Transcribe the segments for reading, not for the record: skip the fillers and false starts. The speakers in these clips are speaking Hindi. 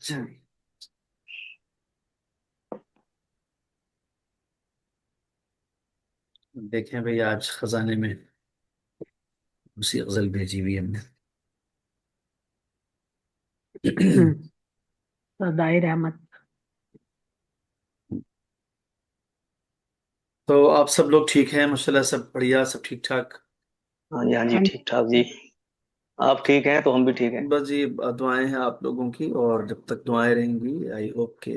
अच्छा, देखें भाई आज खजाने में उसी गजल भेजी हुई हमने। सदाई रहमत। तो आप सब लोग ठीक हैं माशाल्लाह, सब बढ़िया, सब ठीक ठाक। हाँ जी, हाँ जी, हाँ ठीक ठाक जी। आप ठीक हैं तो हम भी ठीक हैं। बस जी, दुआएं हैं आप लोगों की, और जब तक दुआएं रहेंगी आई होप के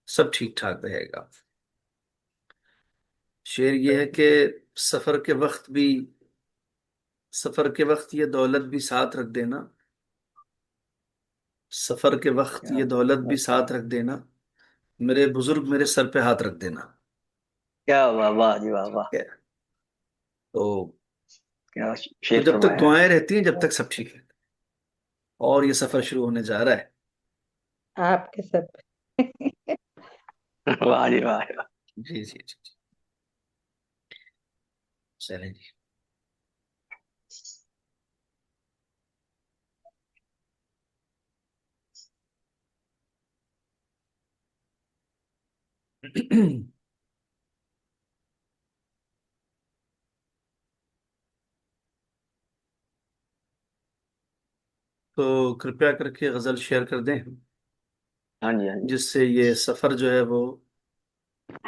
सब ठीक ठाक रहेगा। शेर ये है कि सफर के वक्त ये दौलत भी साथ रख देना। सफर के वक्त क्या ये दौलत भी बात है। साथ रख देना। मेरे बुजुर्ग मेरे सर पे हाथ रख देना। क्या वाह, वाह जी, वाह ठीक वाह। है। तो क्या तो शेर जब तक फरमाया है। दुआएं रहती हैं जब तक सब ठीक है, और ये सफर शुरू होने जा रहा है। आपके सब। वाह जी, वाह वाह। जी जी जी जी। चलें जी। तो कृपया करके गजल शेयर कर दें, हाँ जी, हाँ जी। जिससे ये सफर जो है वो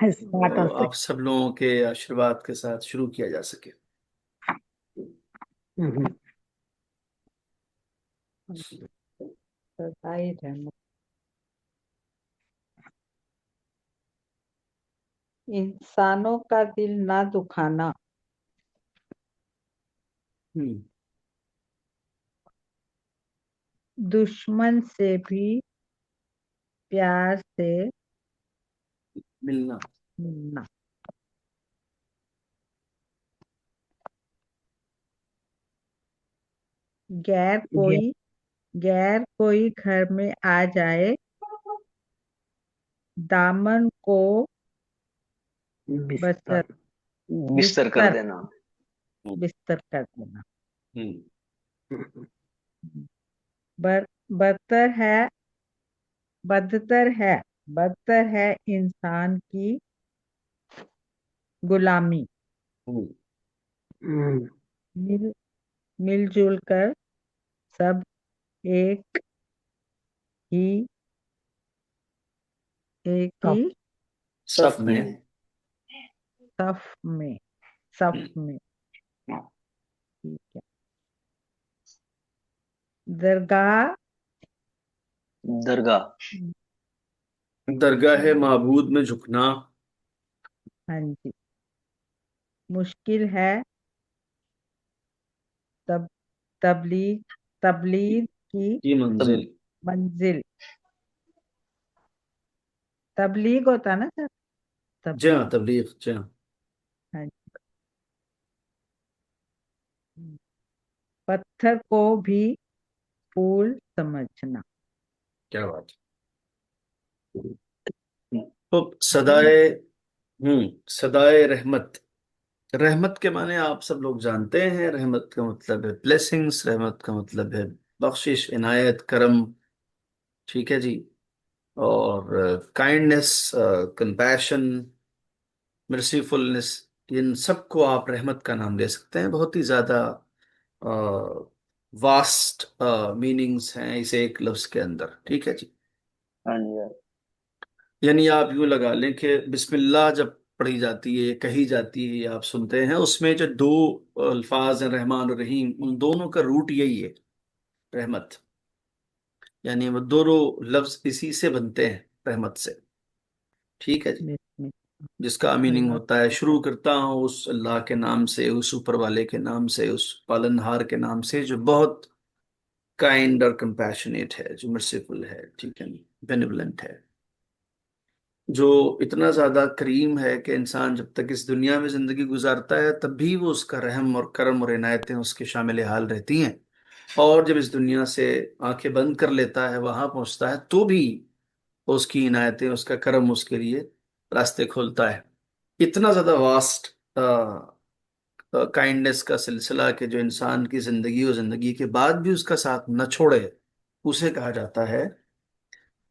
स्टार्ट हो आप सब लोगों के आशीर्वाद के साथ शुरू किया जा सके। सके। सदाई रहमत। इंसानों का दिल ना दुखाना, हम्म। दुश्मन से भी प्यार से मिलना। मिलना। गैर कोई गैर कोई घर में आ जाए, दामन को बिस्तर बसर बिस्तर कर बिस्तर देना। बिस्तर कर देना। हम्म। बर, बदतर है बदतर है बदतर है इंसान की गुलामी। हम्म। मिल मिलजुल कर सब एक ही एक ही सफ सब में। में। सफ में सफ हम्म। में ठीक है। दरगाह दरगाह। दरगाह माबूद में झुकना। हाँ जी। मुश्किल है तब तबलीग तबलीग की की तब मंजिल। मंजिल। तबलीग होता है ना सर। जी हाँ, तबलीग। तबलीग, जी हाँ। हाँ जी। पत्थर को भी फूल समझना। क्या बात है। तो ये सदाए, सदाए रहमत। रहमत के माने आप सब लोग जानते हैं। रहमत का मतलब है ब्लेसिंग्स, रहमत का मतलब है बख्शिश, इनायत, करम। ठीक है जी। और काइंडनेस, कंपैशन, मर्सीफुलनेस, इन सबको आप रहमत का नाम दे सकते हैं। बहुत ही ज्यादा वास्ट मीनिंग्स हैं इस एक लफ्ज के अंदर। ठीक है जी। हाँ जी, हाँ यानी आप यूं लगा लें कि बिस्मिल्लाह जब पढ़ी जाती है, कही जाती है, या आप सुनते हैं, उसमें जो दो अल्फाज हैं, रहमान और रहीम, उन दोनों का रूट यही है, रहमत। यानी वो दोनों लफ्ज इसी से बनते हैं, रहमत से। ठीक है जी। में जिसका मीनिंग अल्लाह। होता है शुरू करता हूँ उस अल्लाह के नाम से, उस ऊपर वाले के नाम से, उस पालनहार के नाम से, जो बहुत काइंड और कंपैशनेट है, जो मर्सीफुल है, ठीक है, बेनिवलेंट है, जो इतना ज्यादा करीम है कि इंसान जब तक इस दुनिया में जिंदगी गुजारता है तब भी वो उसका रहम और करम और इनायतें उसके शामिल हाल रहती हैं। और जब इस दुनिया से आंखें बंद कर लेता है, वहां पहुंचता है, तो भी उसकी इनायतें, उसका करम उसके लिए रास्ते खोलता है। इतना ज्यादा वास्ट काइंडनेस का सिलसिला कि जो इंसान की जिंदगी और जिंदगी के बाद भी उसका साथ न छोड़े, उसे कहा जाता है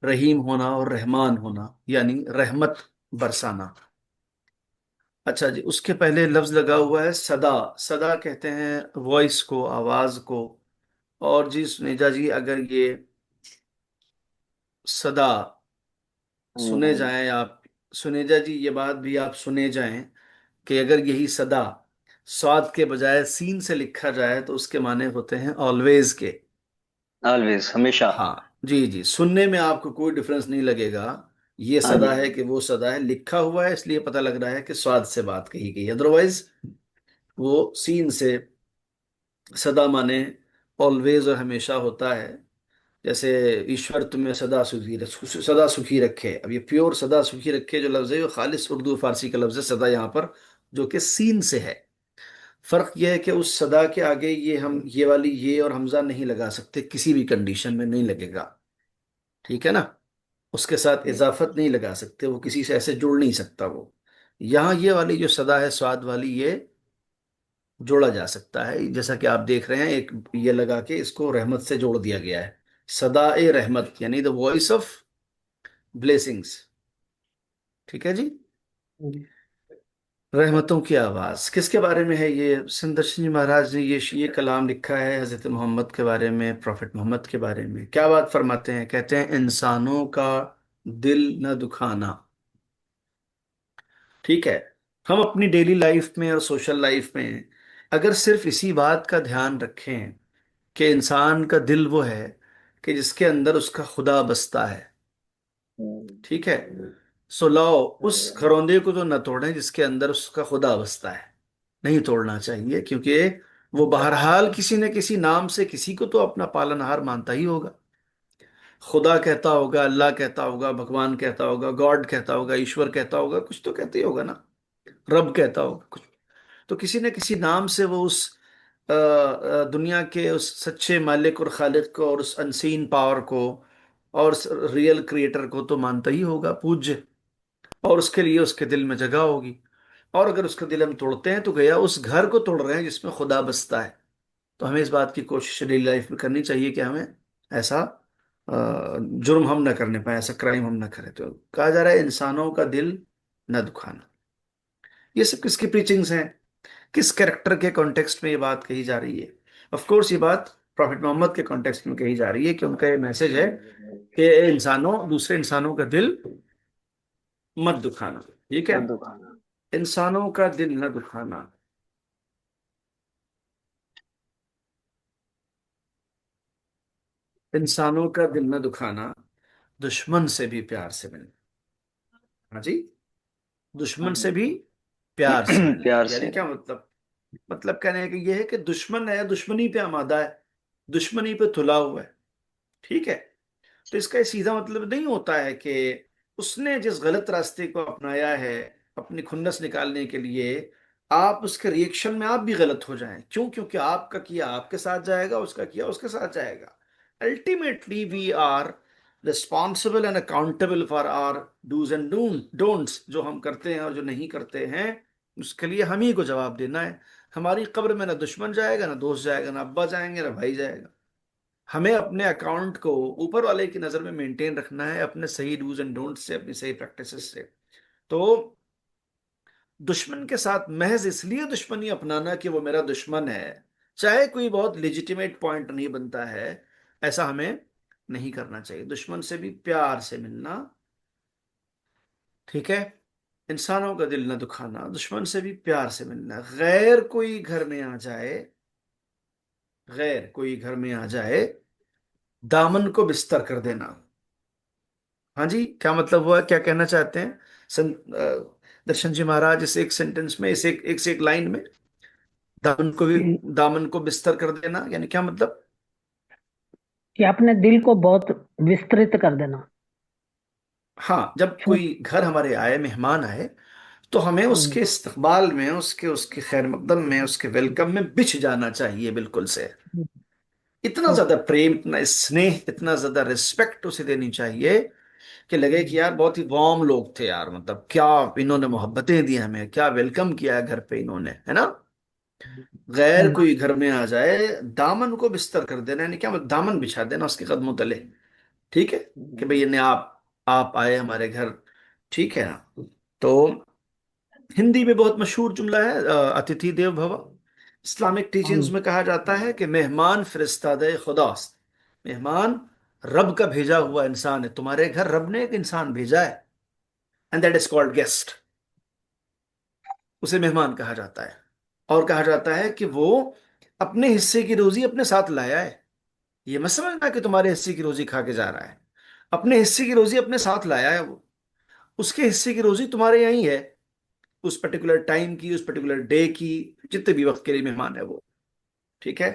रहीम होना और रहमान होना, यानी रहमत बरसाना। अच्छा जी, उसके पहले लफ्ज लगा हुआ है सदा। सदा कहते हैं वॉइस को, आवाज को। और जी सुनेजा जी, अगर ये सदा हाँ जी, सुने हाँ जी। जाएं आप, सुनेजा जी ये बात भी आप सुने जाएं कि अगर यही सदा स्वाद के बजाय सीन से लिखा जाए तो उसके माने होते हैं ऑलवेज के। ऑलवेज, हमेशा। हाँ जी जी, सुनने में आपको कोई डिफरेंस नहीं लगेगा। ये हाँ जी, सदा हाँ है जी। कि वो सदा है, लिखा हुआ है इसलिए पता लग रहा है कि स्वाद से बात कही गई, अदरवाइज वो सीन से सदा माने ऑलवेज और हमेशा होता है। जैसे ईश्वर तुम्हें सदा सुखी रखे। अब ये प्योर सदा सुखी रखे जो लफ्ज है वो खालिस उर्दू फारसी का लफ्ज है सदा यहाँ पर, जो कि सीन से है। फर्क यह है कि उस सदा के आगे ये हम ये वाली ये और हमजा नहीं लगा सकते, किसी भी कंडीशन में नहीं लगेगा। ठीक है ना। उसके साथ इजाफत नहीं लगा सकते, वो किसी से ऐसे जुड़ नहीं सकता वो। यहाँ ये वाली जो सदा है स्वाद वाली, ये जोड़ा जा सकता है। जैसा कि आप देख रहे हैं, एक ये लगा के इसको रहमत से जोड़ दिया गया है। सदा ए रहमत यानी द वॉइस ऑफ ब्लेसिंग्स। ठीक है जी। हम्म। रहमतों की आवाज किसके बारे में है? ये सुंदरशन जी महाराज ने ये कलाम लिखा है हजरत मोहम्मद के बारे में, प्रॉफिट मोहम्मद के बारे में। क्या बात फरमाते हैं? कहते हैं इंसानों का दिल न दुखाना। ठीक है। हम अपनी डेली लाइफ में और सोशल लाइफ में अगर सिर्फ इसी बात का ध्यान रखें कि इंसान का दिल वो है कि जिसके अंदर उसका खुदा बसता है। ठीक है। सो लाओ, उस घरौंदे को तो न तोड़ें जिसके अंदर उसका खुदा बसता है। नहीं तोड़ना चाहिए, क्योंकि वो बहरहाल किसी न किसी नाम से किसी को तो अपना पालनहार मानता ही होगा। खुदा कहता होगा, अल्लाह कहता होगा, भगवान कहता होगा, गॉड कहता होगा, ईश्वर कहता होगा, कुछ तो कहते ही होगा ना। रब कहता होगा कुछ। तो किसी न किसी नाम से वो उस दुनिया के उस सच्चे मालिक और खालिक को और उस अनसीन पावर को और उस रियल क्रिएटर को तो मानता ही होगा, पूज्य। और उसके लिए उसके दिल में जगह होगी। और अगर उसका दिल हम तोड़ते हैं तो गया उस घर को तोड़ रहे हैं जिसमें खुदा बसता है। तो हमें इस बात की कोशिश डेली लाइफ में करनी चाहिए कि हमें ऐसा जुर्म हम ना करने पाए, ऐसा क्राइम हम ना करें। तो कहा जा रहा है इंसानों का दिल न दुखाना। ये सब किसकी प्रीचिंग्स हैं? किस कैरेक्टर के कॉन्टेक्स्ट में ये बात कही जा रही है? ऑफ कोर्स ये बात प्रॉफिट मोहम्मद के कॉन्टेक्स्ट में कही जा रही है कि उनका ये मैसेज है कि इंसानों, दूसरे इंसानों का दिल मत दुखाना। ठीक है। मत दुखाना। इंसानों का दिल न दुखाना। इंसानों का दिल न दुखाना, दुश्मन से भी प्यार से मिलना। हाँ जी, हाँ दुश्मन से जी। भी प्यार से मिलना प्यार यानी से। क्या मतलब? मतलब कहने का ये है कि दुश्मन है, दुश्मनी पे आमादा है, दुश्मनी पे तुला हुआ है। ठीक है। तो इसका ये सीधा मतलब नहीं होता है कि उसने जिस गलत रास्ते को अपनाया है अपनी खुन्नस निकालने के लिए, आप उसके रिएक्शन में आप भी गलत हो जाएं। क्यों? क्योंकि आपका किया आपके साथ जाएगा, उसका किया उसके साथ जाएगा। Ultimately we are responsible and accountable for our dos and don'ts. जो हम करते हैं और जो नहीं करते हैं, उसके लिए हम ही को जवाब देना है। हमारी कब्र में ना दुश्मन जाएगा, ना दोस्त जाएगा, ना अब्बा जाएंगे, ना भाई जाएगा। हमें अपने अकाउंट को ऊपर वाले की नजर में मेंटेन रखना है, अपने सही डूज एंड डोंट से, अपनी सही प्रैक्टिसेस से। तो दुश्मन के साथ महज इसलिए दुश्मनी अपनाना कि वो मेरा दुश्मन है, चाहे कोई बहुत लेजिटिमेट पॉइंट नहीं बनता है, ऐसा हमें नहीं करना चाहिए। दुश्मन से भी प्यार से मिलना। ठीक है। इंसानों का दिल न दुखाना, दुश्मन से भी प्यार से मिलना। गैर कोई घर में आ जाए, गैर कोई घर में आ जाए, दामन को बिस्तर कर देना। हाँ जी, क्या मतलब हुआ? क्या कहना चाहते हैं दर्शन जी महाराज इस एक सेंटेंस में, इस एक से एक लाइन में? दामन को भी, कि दामन को बिस्तर कर देना यानी क्या मतलब? अपने दिल को बहुत विस्तृत कर देना। हाँ, जब छू कोई घर हमारे आए, मेहमान आए, तो हमें उसके इस्तकबाल में, उसके उसके खैर मकदम में, उसके वेलकम में बिछ जाना चाहिए बिल्कुल से। इतना ज्यादा प्रेम, इतना स्नेह, इतना ज्यादा रिस्पेक्ट उसे देनी चाहिए कि लगे कि यार बहुत ही वार्म लोग थे यार, मतलब क्या इन्होंने मोहब्बतें दी हमें, क्या वेलकम किया है घर पे इन्होंने, है ना। गैर कोई घर में आ जाए, दामन को बिस्तर कर देना यानी क्या मतलब? दामन बिछा देना उसके कदमों तले। ठीक है, कि भाई ने आप आए हमारे घर, ठीक है ना। तो हिंदी में बहुत मशहूर जुमला है, अतिथि देव भव। इस्लामिक टीचिंग्स हाँ में कहा जाता है कि मेहमान फरिश्तादे खुदास्त, मेहमान रब का भेजा हुआ इंसान है। तुम्हारे घर रब ने एक इंसान भेजा है, and that is called guest. उसे मेहमान कहा जाता है। और कहा जाता है कि वो अपने हिस्से की रोजी अपने साथ लाया है। ये मत समझना कि तुम्हारे हिस्से की रोजी खा के जा रहा है। अपने हिस्से की रोजी अपने साथ लाया है वो। उसके हिस्से की रोजी तुम्हारे यहीं है, उस पर्टिकुलर टाइम की, उस पर्टिकुलर डे की, जितने भी वक्त के लिए मेहमान है वो। ठीक है।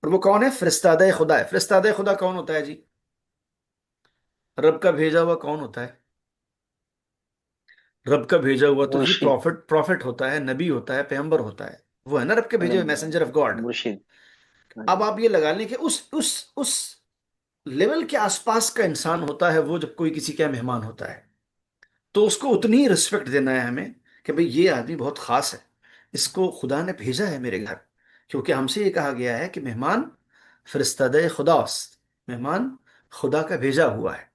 और वो कौन है? फरिश्तादे खुदा है। फरिश्तादे खुदा कौन होता है जी? रब का भेजा हुआ कौन होता है? रब का भेजा हुआ तो जी मुर्शिद। प्रॉफिट, प्रॉफिट होता है, नबी होता है, पैगंबर होता है। वो है ना रब के भेजे हुए, मैसेंजर ऑफ गॉड। मुर्शिद। हाँ अब जी। आप ये लगा लें कि उस लेवल के आसपास का इंसान होता है वो, जब कोई किसी का मेहमान होता है तो उसको उतनी ही रिस्पेक्ट देना है हमें कि भाई ये आदमी बहुत खास है, इसको खुदा ने भेजा है मेरे घर। क्योंकि हमसे ये कहा गया है कि मेहमान फरिश्तादे खुदास्त, मेहमान खुदा का भेजा हुआ है।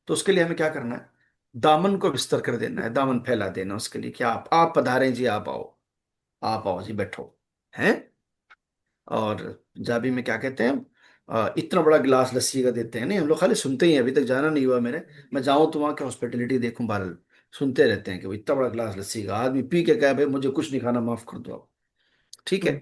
तो उसके लिए हमें क्या करना है? दामन को बिस्तर कर देना है, दामन फैला देना उसके लिए कि आप पधारें जी, आप आओ, आप आओ जी, बैठो हैं। और पंजाबी में क्या कहते हैं? इतना बड़ा गिलास लस्सी का देते हैं। नहीं, हम लोग खाली सुनते ही हैं, अभी तक जाना नहीं हुआ मेरे। मैं जाऊं तो वहाँ की हॉस्पिटलिटी देखूं बहरहाल। सुनते रहते हैं कि भाई इतना बड़ा गिलास लस्सी का, आदमी पी के कहे भाई मुझे कुछ नहीं खाना, माफ कर दो आप। ठीक है। हम्म,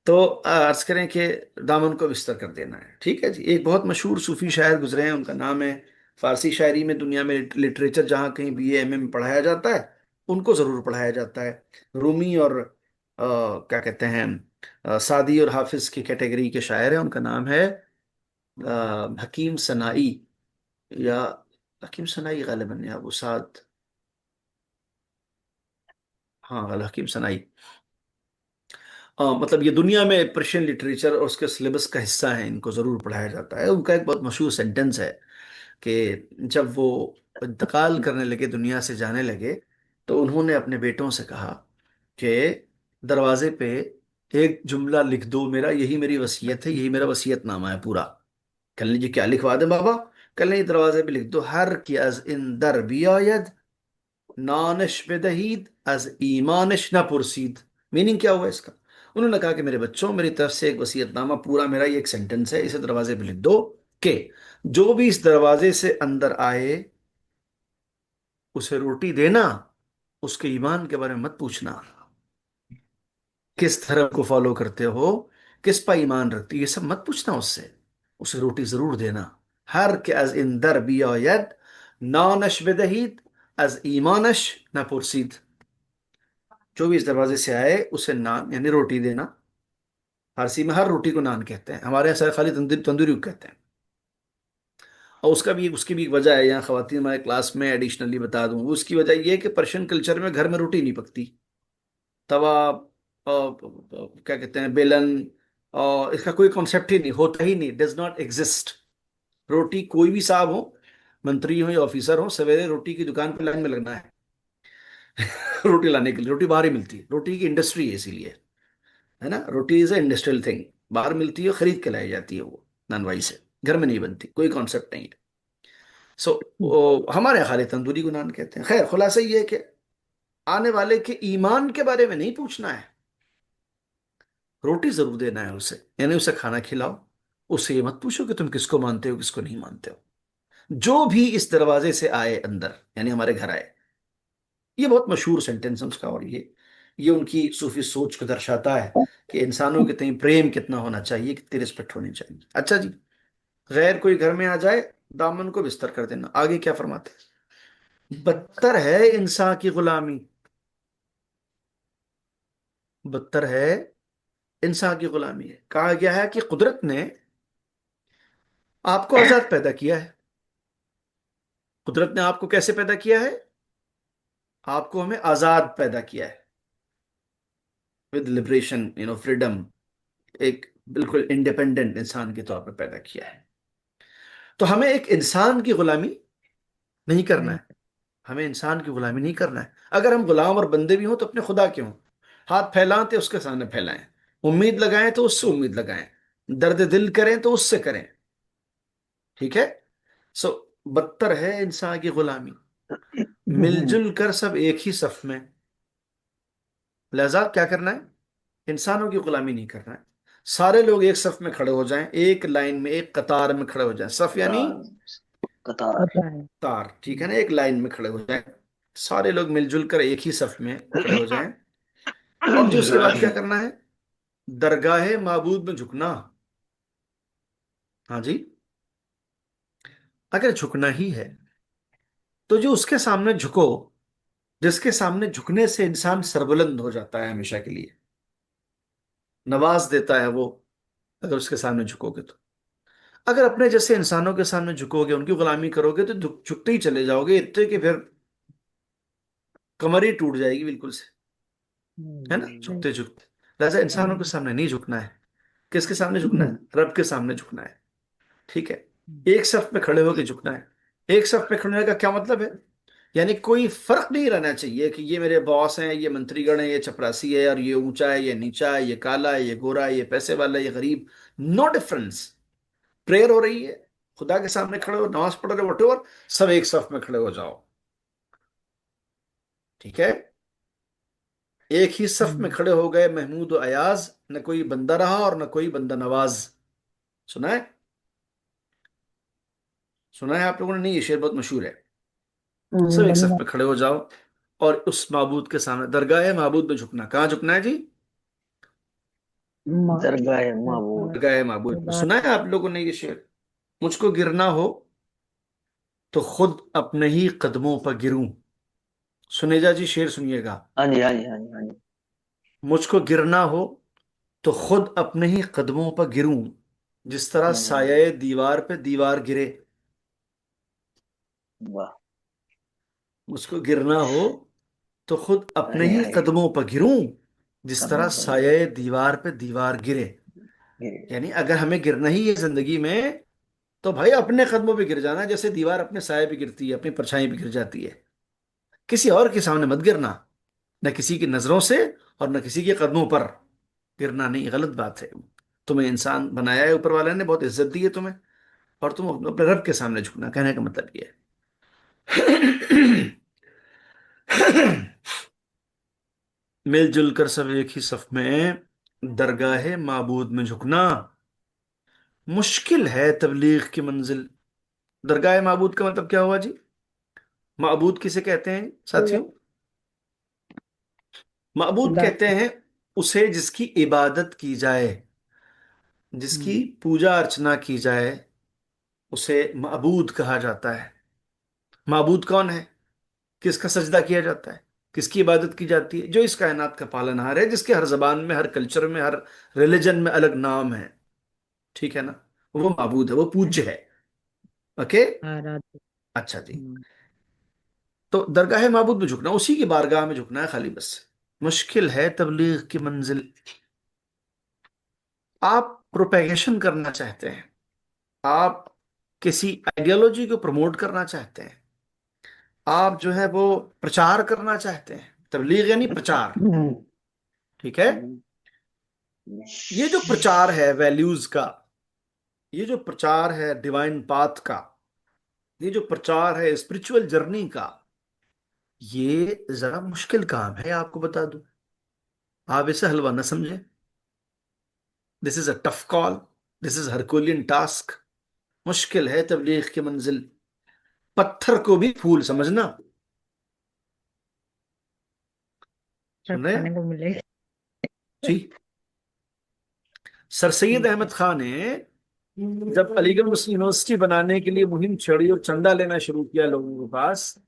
तो अर्ज करें कि दामन को बिस्तर कर देना है। ठीक है जी। एक बहुत मशहूर सूफी शायर गुजरे हैं, उनका नाम है, फारसी शायरी में दुनिया में लिटरेचर जहाँ कहीं BA MM में पढ़ाया जाता है, उनको जरूर पढ़ाया जाता है। रूमी और क्या कहते हैं, सादी और हाफिज की कैटेगरी के शायर हैं। उनका नाम है हकीम सनाई, या हकीम सनाई गालिबन, या अबू साद, हाँ हकीम सनाई। मतलब ये दुनिया में पर्शियन लिटरेचर और उसके सिलेबस का हिस्सा है, इनको ज़रूर पढ़ाया जाता है। उनका एक बहुत मशहूर सेंटेंस है कि जब वो इंतकाल करने लगे, दुनिया से जाने लगे, तो उन्होंने अपने बेटों से कहा कि दरवाजे पे एक जुमला लिख दो मेरा, यही मेरी वसीयत है, यही मेरा वसीयतनामा है पूरा। कल लीजिए क्या लिखवा दें बाबा? कल नहीं, दरवाजे पे लिख दो, हर की अज इन दर बियायद नानिश बेदहीद अज ईमानिश न पुरसीद। मीनिंग क्या हुआ इसका? उन्होंने कहा कि मेरे बच्चों, मेरी तरफ से एक वसीयतनामा पूरा मेरा ये एक सेंटेंस है, इसे दरवाजे पे लिख दो कि जो भी इस दरवाजे से अंदर आए उसे रोटी देना, उसके ईमान के बारे में मत पूछना, किस धर्म को फॉलो करते हो, किस पर ईमान रखती है, ये सब मत पूछना उससे, उसे रोटी जरूर देना। हर के अज इन दर बियायद नानश बेदहीद अज ईमानश न पुरसीद। जो भी इस दरवाजे से आए उसे नान यानी रोटी देना। फारसी में हर रोटी को नान कहते हैं, हमारे यहाँ शायद खाली तंदूरी तंदूरी को कहते हैं। और उसकी भी एक वजह है, यहाँ खवातीन हमारे क्लास में एडिशनली बता दूं, उसकी वजह यह है कि पर्शियन कल्चर में घर में रोटी नहीं पकती। तवा, क्या कहते हैं, बेलन, और इसका कोई कॉन्सेप्ट ही नहीं, होता ही नहीं, डज नॉट एग्जिस्ट। रोटी कोई भी साहब हो, मंत्री हो या ऑफिसर हो, सवेरे रोटी की दुकान पर लाइन में लगना है। रोटी लाने के लिए, रोटी बाहर ही मिलती है, रोटी की इंडस्ट्री है इसीलिए, है ना। रोटी इज ए इंडस्ट्रियल थिंग, बाहर मिलती है, खरीद के लाई जाती है वो, नानवाई से, घर में नहीं बनती, कोई कॉन्सेप्ट नहीं है। सो हमारे यहाँ खाली तंदूरी को नान कहते हैं। खैर, खुलासा ये है कि आने वाले के ईमान के बारे में नहीं पूछना है, रोटी जरूर देना है उसे, यानी उसे खाना खिलाओ। उससे ये मत पूछो कि तुम किसको मानते हो, किसको नहीं मानते हो। जो भी इस दरवाजे से आए अंदर, यानी हमारे घर आए, ये बहुत मशहूर सेंटेंस है उसका। और ये उनकी सूफी सोच को दर्शाता है कि इंसानों के तई प्रेम कितना होना चाहिए, कितनी रिस्पेक्ट होनी चाहिए। अच्छा जी। गैर कोई घर में आ जाए, दामन को बिस्तर कर देना। आगे क्या फरमाते हैं? बदतर है इंसान की गुलामी, बदतर है इंसान की गुलामी है। कहा गया है कि कुदरत ने आपको आजाद पैदा किया है। कुदरत ने आपको कैसे पैदा किया है? आपको हमें आजाद पैदा किया है, विद लिबरेशन, फ्रीडम। एक बिल्कुल इंडिपेंडेंट इंसान के तौर पर पैदा किया है। तो हमें एक इंसान की गुलामी नहीं करना नहीं। है, हमें इंसान की गुलामी नहीं करना है। अगर हम गुलाम और बंदे भी हों तो अपने खुदा के हों। हाथ फैलाएं तो उसके सामने फैलाएं, उम्मीद लगाएं तो उससे उम्मीद लगाएं, दर्द दिल करें तो उससे करें। ठीक है। सो बदतर है इंसान की गुलामी। मिलजुल कर सब एक ही सफ में, लिहाजा क्या करना है, इंसानों की गुलामी नहीं करना है। सारे लोग एक सफ में खड़े हो जाएं, एक लाइन में, एक कतार में खड़े हो जाएं। सफ यानी कतार, कतार। पता है। तार, ठीक है ना, एक लाइन में खड़े हो जाएं। सारे लोग मिलजुल कर एक ही सफ में खड़े हो जाएं। और जो उसके बाद क्या करना है, दरगाह माबूद में झुकना। हाँ जी, अगर झुकना ही है तो जो उसके सामने झुको, जिसके सामने झुकने से इंसान सरबुलंद हो जाता है हमेशा के लिए, नवाज देता है वो, अगर उसके सामने झुकोगे तो। अगर अपने जैसे इंसानों के सामने झुकोगे, उनकी गुलामी करोगे, तो झुकते ही चले जाओगे, इतने कि फिर कमर ही टूट जाएगी बिल्कुल से, है ना, सही। झुकते झुकते। लिहाजा इंसानों के सामने नहीं झुकना है। किसके सामने झुकना है, रब के सामने झुकना है। ठीक है, एक सफ में खड़े होकर झुकना है। एक सफ में खड़े होने का क्या मतलब है, यानी कोई फर्क नहीं रहना चाहिए कि ये मेरे बॉस हैं, ये मंत्रीगण हैं, ये चपरासी है, और ये ऊंचा है, ये नीचा है, ये काला है, ये गोरा है, ये पैसे वाला है, ये गरीब। No difference. प्रेयर हो रही है, खुदा के सामने खड़े हो, नमाज पढ़ रहे हो, वटेवर, सब एक सफ में खड़े हो जाओ। ठीक है, एक ही सफ में खड़े हो गए महमूद और अयाज, न कोई बंदा रहा और न कोई बंदा नवाज। सुना है, सुना है आप लोगों ने? नहीं, ये शेर बहुत मशहूर है। सब एक सफ में खड़े हो जाओ और उस माबूद के सामने, दरगाह माबूद में झुकना। कहाँ झुकना है जी? दरगाह महबूद। दरगाह माबूद में। सुना है आप लोगों ने ये शेर? मुझको गिरना हो तो खुद अपने ही कदमों पर गिरूं। सुनेजा जी, शेर सुनिएगा। हाँ जी, हाँ जी, हाँ जी, हाँ जी। मुझको गिरना हो तो खुद अपने ही कदमों पर गिरूं, जिस तरह हम्म, साये दीवार पे दीवार गिरे। वाह। मुझको गिरना हो तो खुद अपने हाय ही हाय। कदमों पर गिरूं, जिस तरह कदमों पर गिरे। साये दीवार पे दीवार गिरे। गिरे। यानी अगर हमें गिरना ही है जिंदगी में, तो भाई अपने कदमों पे गिर जाना, जैसे दीवार अपने साये पे गिरती है, अपनी परछाई पे गिर जाती है। किसी और के सामने मत गिरना, न किसी की नजरों से और न किसी के कदमों पर। गिरना नहीं, गलत बात है। तुम्हें इंसान बनाया है ऊपर वाले ने, बहुत इज्जत दी है तुम्हें, और तुम अपने रब के सामने झुकना, कहने का मतलब ये है। मिलजुल कर सब एक ही सफ में, दरगाह माबूद में झुकना। मुश्किल है तबलीग की मंजिल। दरगाह माबूद का मतलब क्या हुआ जी? माबूद किसे कहते हैं साथियों? माबूद खुदा। कहते हैं उसे जिसकी इबादत की जाए, जिसकी पूजा अर्चना की जाए, उसे माबूद कहा जाता है। माबूद कौन है? किसका सजदा किया जाता है, किसकी इबादत की जाती है? जो इस कायनात का पालनहार है, जिसके हर जबान में, हर कल्चर में, हर रिलीजन में अलग नाम है। ठीक है ना, वो माबूद है, वो पूज्य है। ओके, आराध्य। अच्छा जी। तो दरगाह माबूद में झुकना, उसी की बारगाह में झुकना है खाली, बस। मुश्किल है तबलीग की मंजिल। आप प्रोपेगेशन करना चाहते हैं, आप किसी आइडियोलॉजी को प्रमोट करना चाहते हैं, आप जो है वो प्रचार करना चाहते हैं। तबलीग यानी प्रचार। हम्म, ठीक है, ये जो प्रचार है वैल्यूज का, ये जो प्रचार है डिवाइन पाथ का, ये जो प्रचार है स्पिरिचुअल जर्नी का, ये जरा मुश्किल काम है, आपको बता दूं। आप इसे हलवा ना समझें। This is a tough call, this is herculean task. मुश्किल है तबलीग की मंजिल, पत्थर को भी फूल समझना। सब सुन रहे खाने हैं को मिलेगा। जी? सर सैयद अहमद खान ने जब अलीगढ़ मुस्लिम यूनिवर्सिटी बनाने के लिए मुहिम छेड़ी और चंदा लेना शुरू किया लोगों के पास,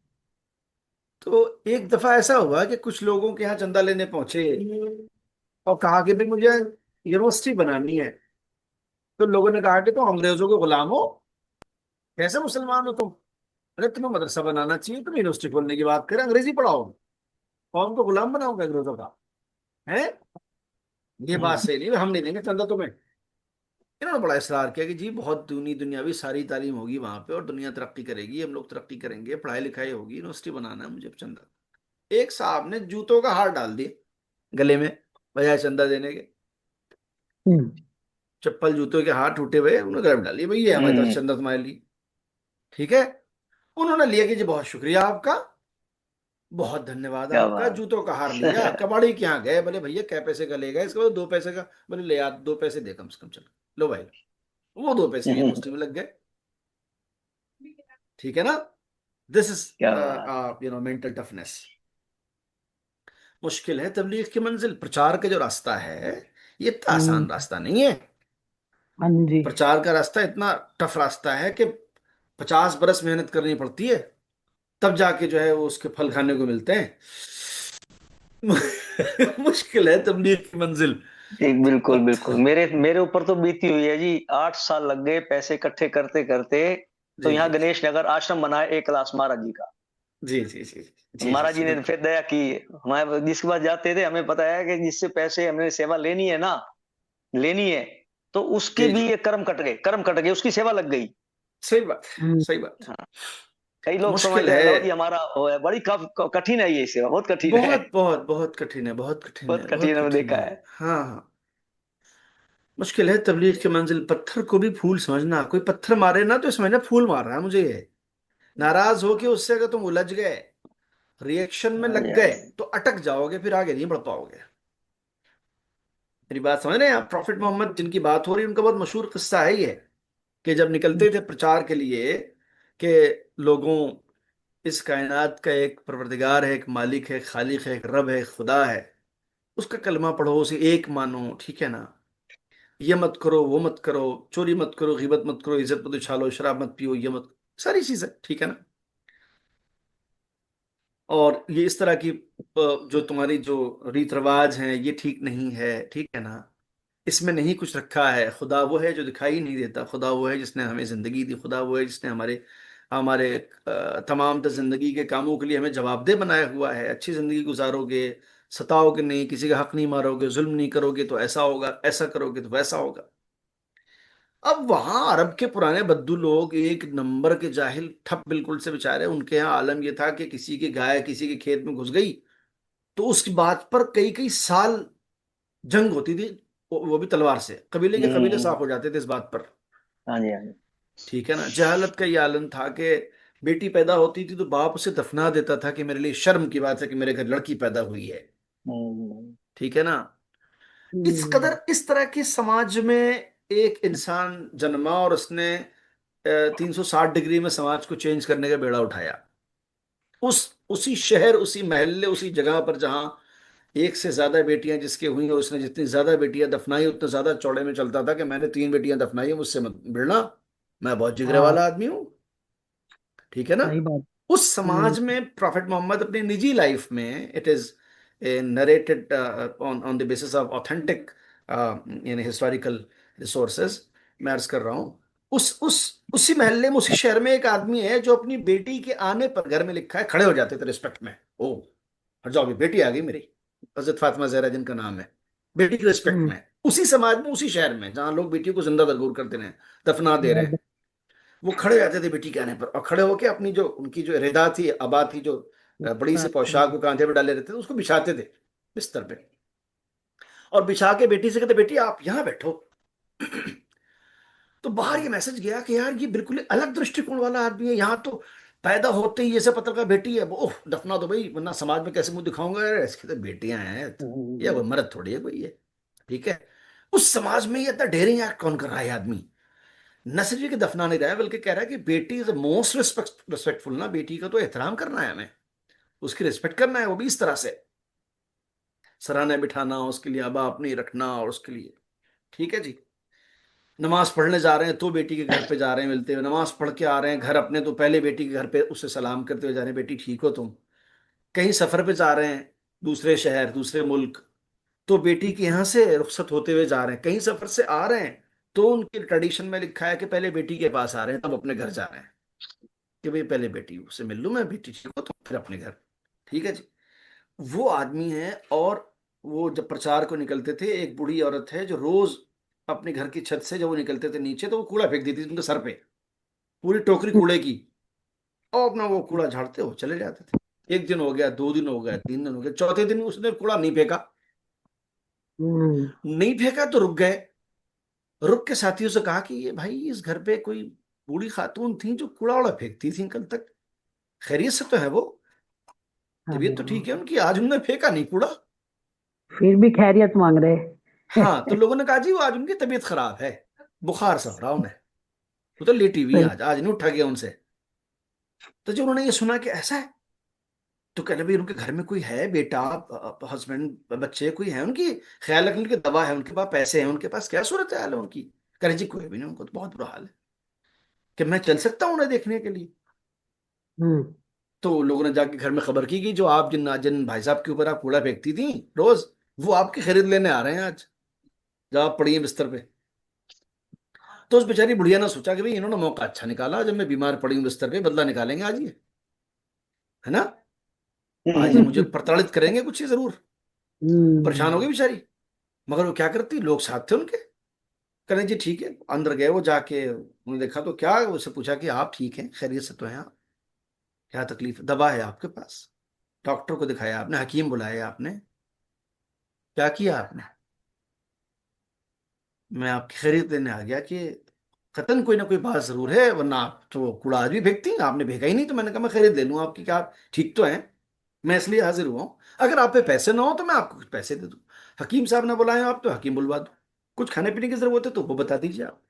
तो एक दफा ऐसा हुआ कि कुछ लोगों के यहाँ चंदा लेने पहुंचे और कहा कि भाई मुझे यूनिवर्सिटी बनानी है। तो लोगों ने कहा कि तुम अंग्रेजों के गुलाम हो, कैसे मुसलमान हो तुम? अरे तुम्हें मदरसा बनाना चाहिए, तुम यूनिवर्सिटी खोलने की बात करें, अंग्रेजी पढ़ाओ, कौन को गुलाम बनाओगे अंग्रेजों का? है, ये बात सही नहीं, हम नहीं देंगे चंदा तुम्हें। इन्होंने बड़ा इसरार किया कि जी बहुत दुनियावी सारी तालीम होगी वहां पे, और दुनिया तरक्की करेगी, हम लोग तरक्की करेंगे, पढ़ाई लिखाई होगी, यूनिवर्सिटी बनाना है मुझे चंदा। एक साहब ने जूतों का हार डाल दिए गले में, बजाय चंदा देने के। चप्पल जूतों के हाथ टूटे हुए, उन्होंने घर में डाली, भाई ये हमारी तरफ हम्म। चंदा तुम्हारे लिए। ठीक है, उन्होंने लिया कि जी बहुत शुक्रिया आपका, बहुत धन्यवाद क्या आपका, बात। जूतों का हार लिया, कबाड़ी के यहाँ गए, बोले भैया क्या पैसे का लेगा, इसके बाद 2 पैसे का, बोले ले यार 2 पैसे दे कम से कम, चलो लो भाई, वो 2 पैसे लिए दोस्ती में लग गए। ठीक है ना, दिस इज क्या बात। Mental toughness. मुश्किल है तबलीग की मंजिल, प्रचार का जो रास्ता है ये इतना हम्म। आसान रास्ता नहीं है। हाँ जी। प्रचार का रास्ता इतना टफ रास्ता है कि 50 बरस मेहनत करनी पड़ती है, तब जाके जो है वो उसके फल खाने को मिलते हैं। मुश्किल है तबलीग की मंजिल। एक बिल्कुल बिल्कुल, मेरे मेरे ऊपर तो बीती हुई है जी। 8 साल लग गए पैसे इकट्ठे करते करते। तो जी यहाँ जी गणेश नगर आश्रम बना है 1 क्लास महाराज जी का। जी जी जी जी जी महाराज जी जी ने बिल्कुल। फिर दया की। हमारे जिसके पास जाते थे हमें पता है कि जिससे पैसे हमने सेवा लेनी है ना, लेनी है, तो उसके जी भी जी ये कर्म कट गए, कर्म कट गए, उसकी सेवा लग गई। सही बात है, हम्म। सही बात है। हाँ। कई लोग मुश्किल समझते हैं है, लो जी हमारा वो है, बड़ी कठिन है ये सेवा, बहुत कठिन है। बहुत बहुत बहुत कठिन है, बहुत कठिन बहुत है, कठिन बहुत है, मैंने कठिन देखा है। है। हाँ हाँ, मुश्किल है तबलीग की मंजिल। पत्थर को भी फूल समझना, कोई पत्थर मारे ना तो समझना फूल मार रहा है मुझे ये। नाराज हो के उससे अगर तुम उलझ गए, रिएक्शन में हाँ जी लग हाँ गए, जी। तो अटक जाओगे, फिर आगे नहीं बढ़ पाओगे। मेरी बात समझ रहे हैं आप? प्रॉफिट मोहम्मद जिनकी बात हो रही है उनका बहुत मशहूर किस्सा है ये, कि जब निकलते थे प्रचार के लिए कि लोगों, इस कायनात का एक परवरदिगार है, एक मालिक है, एक खालिक है, एक रब है, एक खुदा है, उसका कलमा पढ़ो, उसे एक मानो, ठीक है ना, ये मत करो, वो मत करो, चोरी मत करो, गीबत मत करो, इज्जत मत उछालो, शराब मत पियो, ये मत, सारी चीजें ठीक है ना। और ये इस तरह की जो तुम्हारी जो रीत रिवाज हैं ये ठीक नहीं है, ठीक है ना, इसमें नहीं कुछ रखा है। खुदा वो है जो दिखाई नहीं देता, खुदा वो है जिसने हमें जिंदगी दी, खुदा वो है जिसने हमारे हमारे तमाम तर जिंदगी के कामों के लिए हमें जवाबदेह बनाया हुआ है। अच्छी जिंदगी गुजारोगे, सताओगे नहीं, किसी का हक नहीं मारोगे, जुल्म नहीं करोगे तो ऐसा होगा, ऐसा करोगे तो वैसा होगा। अब वहां अरब के पुराने बद्दू लोग, एक नंबर के जाहिल ठप बिल्कुल से बेचारे, उनके यहाँ आलम यह था कि किसी की गाय किसी के खेत में घुस गई तो उसकी बात पर कई कई साल जंग होती थी, वो भी तलवार से, कबीले के कबीले हम्म। साफ हो जाते थे इस बात पर। हाँ जी हाँ जी। ठीक है ना, जहालत का ये आलम था कि बेटी पैदा होती थी तो बाप उसे दफना देता था कि मेरे लिए शर्म की बात है कि मेरे घर लड़की पैदा हुई है। हम्म। ठीक है ना, इस हम्म। कदर इस तरह के समाज में एक इंसान जन्मा और उसने 360 डिग्री में समाज को चेंज करने का बेड़ा उठाया। उस उसी शहर, उसी मोहल्ले, उसी जगह पर जहां एक से ज्यादा बेटियां जिसके हुई और उसने जितनी ज्यादा बेटियां दफनाई उतने ज्यादा चौड़े में चलता था कि मैंने 3 बेटियां दफनाई है, मुझसे मत भिड़ना, मैं बहुत जिगरे हाँ, वाला आदमी हूं। ठीक है ना, सही बात। उस हम्म। समाज में प्रॉफिट मोहम्मद अपनी निजी लाइफ में, it is narrated on on the basis of authentic यानी हिस्टोरिकल रिसोर्सेज, मैं अर्ज कर रहा हूं, उस उसी मोहल्ले में, उसी शहर में एक आदमी है जो अपनी बेटी के आने पर, घर में लिखा है, खड़े हो जाते थे रिस्पेक्ट में। ओ हट जाओ, अभी बेटी आ गई मेरी, हजरत फातिमा जहरा जिनका नाम है, बेटी की रिस्पेक्ट हम्म। में, उसी समाज में, उसी शहर में जहां लोग बेटियों को जिंदा दरगोर करते रहे, दफना दे रहे हैं, मर्द। वो खड़े रहते थे बेटी के आने पर, और खड़े होके अपनी जो उनकी जो रिदा थी, अबा थी, जो बड़ी सी पोशाक को कांधे पे डाले रहते थे, उसको बिछाते थे बिस्तर पे, और बिछा के बेटी से कहते बेटी आप यहाँ बैठो। तो बाहर ये मैसेज गया कि यार ये बिल्कुल ही अलग दृष्टिकोण वाला आदमी है, यहाँ तो पैदा होते ही ऐसे पता लगा बेटी है, ओह दफना दो भाई, वरना समाज में कैसे मुंह दिखाऊंगा, यार इसकी तो बेटियां हैं, ये कोई मर्द थोड़ी है कोई ये। ठीक है, उस समाज में ये इतना डेयरिंग एक्ट कौन कर रहा है ये आदमी? न सिर्फ ये कि दफना नहीं रहा है, बल्कि कह रहा है कि बेटी इज मोस्ट रिस्पेक्टफुल ना, बेटी का तो एहतराम करना है हमें, उसकी रिस्पेक्ट करना है, वो भी इस तरह से सराहना बिठाना, उसके लिए अबा अपनी रखना, और उसके लिए, ठीक है जी। नमाज पढ़ने जा रहे हैं तो बेटी के घर पे जा रहे हैं मिलते हुए, नमाज पढ़ के आ रहे हैं घर अपने तो पहले बेटी के घर पे उसे सलाम करते हुए जा रहे हैं, बेटी ठीक हो तुम? कहीं सफर पे जा रहे हैं, दूसरे शहर, दूसरे मुल्क, तो बेटी के यहाँ से रुखसत होते हुए जा रहे हैं, कहीं सफर से आ रहे हैं तो उनके ट्रेडिशन में लिखा है कि पहले बेटी के पास आ रहे हैं तब अपने घर जा रहे हैं, कि भाई पहले बेटी से मिल लूं मैं, बेटी ठीक हो तो फिर अपने घर। ठीक है जी, वो आदमी है। और वो जब प्रचार को निकलते थे, एक बूढ़ी औरत है जो रोज अपने घर की छत से जब वो निकलते थे नीचे तो वो कूड़ा फेंक देती थी उनके सर पे, पूरी टोकरी कूड़े की, और अपना वो कूड़ा झाड़ते हो चले जाते थे। 1 दिन हो गया, 2 दिन हो गया, 3 दिन हो गए, चौथे दिन उसने कूड़ा नहीं फेंका। हम्म। नहीं फेंका तो रुक गए, रुक के साथियों से कहा कि ये भाई इस घर पे कोई बूढ़ी खातून थी जो कूड़ा उड़ा फेंकती थी कल तक, खैरियत से तो है वो, तबीयत तो हाँ, ठीक है उनकी, आज उन्होंने फेंका नहीं कूड़ा। फिर भी खैरियत मांग रहे। हाँ, तो लोगों ने कहा जी वो आज उनकी तबीयत खराब है, बुखार सा हो रहा उन्हें, वो तो लेटी हुई है, सही। आज नहीं उठा गया उनसे। तो जब उन्होंने ये सुना कि ऐसा है, तो कहने भाई उनके घर में कोई है बेटा, हस्बैंड, बच्चे कोई है उनकी, ख्याल रखने की दवा है उनके पास, पैसे हैं उनके पास, क्या सूरत हाल है उनकी? कह जी कोई भी नहीं, उनको तो बहुत बुरा हाल है, कि मैं चल सकता हूँ उन्हें देखने के लिए? हम्म। तो लोगों ने जाके घर में खबर की कि जो आप जिन जिन भाई साहब के ऊपर आप कूड़ा फेंकती थी रोज, वो आपकी खरीद लेने आ रहे हैं आज, जब आप पड़ी हैं बिस्तर पे। तो उस बेचारी बुढ़िया ने सोचा कि भाई इन्होंने मौका अच्छा निकाला, जब मैं बीमार पड़ी हूँ बिस्तर पे, बदला निकालेंगे आज ये, है ना, आज ये मुझे प्रताड़ित करेंगे कुछ, ये जरूर। परेशान हो गई हम्म। बेचारी, मगर वो क्या करती, लोग साथ थे उनके, करें जी ठीक है। अंदर गए वो, जाके उन्होंने देखा तो क्या, उससे पूछा कि आप ठीक हैं, खैरियत से तो हैं आप, क्या तकलीफ है, दवा है आपके पास, डॉक्टर को दिखाया आपने, हकीम बुलाया आपने, क्या किया आपने? मैं आपकी खैरियत लेने आ गया कि कतन कोई ना कोई बात जरूर है, वरना आप तो कूड़ा आज भी फेंकती हैं, आपने भेजा ही नहीं, तो मैंने कहा मैं खैरियत ले लूँ आपकी, क्या आप ठीक तो हैं, मैं इसलिए हाजिर हुआ हूँ। अगर आप पे पैसे ना हो तो मैं आपको कुछ पैसे दे दूँ, हकीम साहब ने बुलाए हो आप तो हकीम बुलवा दो, कुछ खाने पीने की जरूरत है तो वो बता दीजिए आप,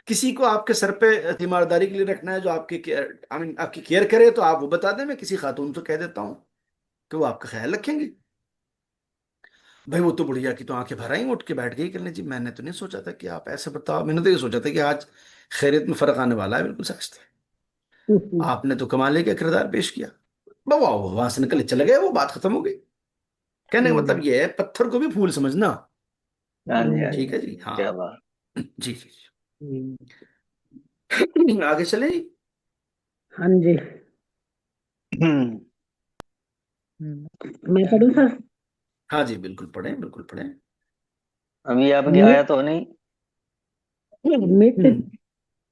किसी को आपके सर पे तीमारदारी के लिए रखना है जो आपकी केयर, आई मीन आपकी केयर करे, तो आप वो बता दें, मैं किसी खातून से कह देता हूँ कि वो आपका ख्याल रखेंगे। भाई वो तो बुढ़िया की तो आंखें भर आई, उठ के बैठ गई, करने जी मैंने तो नहीं सोचा था कि आप ऐसे बताओ, मैंने तो ये सोचा था कि आज खैरियत में फर्क आने वाला है, बिल्कुल सच था, आपने तो कमाल का किरदार पेश किया। बाबा वो वहां से निकले चले गए, वो बात खत्म हो गई। कहने का मतलब ये है, पत्थर को भी फूल समझना। हाँ जी, हाँ ठीक जी। है जी, हाँ। क्या बात। जी जी हम्म। जी। आगे चले जी। हाँ जी। हम्म। मैं पढ़ूँ सर? हाँ जी, बिल्कुल पढ़ें, बिल्कुल पढ़ें। अभी आपके आया मिट तो नहीं। मिट हम्म। हाँ,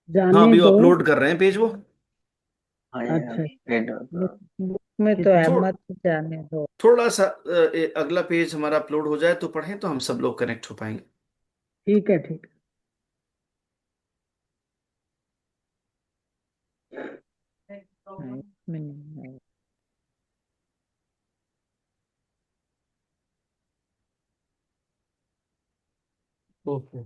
जाने अभी वो दो। अपलोड कर रहे हैं पेज वो। हाँ जी, हाँ अच्छा। जी, पेट बुक बुक में तो है, थोड़ मत जाने दो। थोड़ा सा अगला पेज हमारा अपलोड हो जाए तो पढ़ें, तो हम सब लोग कनेक्ट हो पाएंगे। ठीक है, ठीक है। हाँ, इसमें नहीं है। ओके।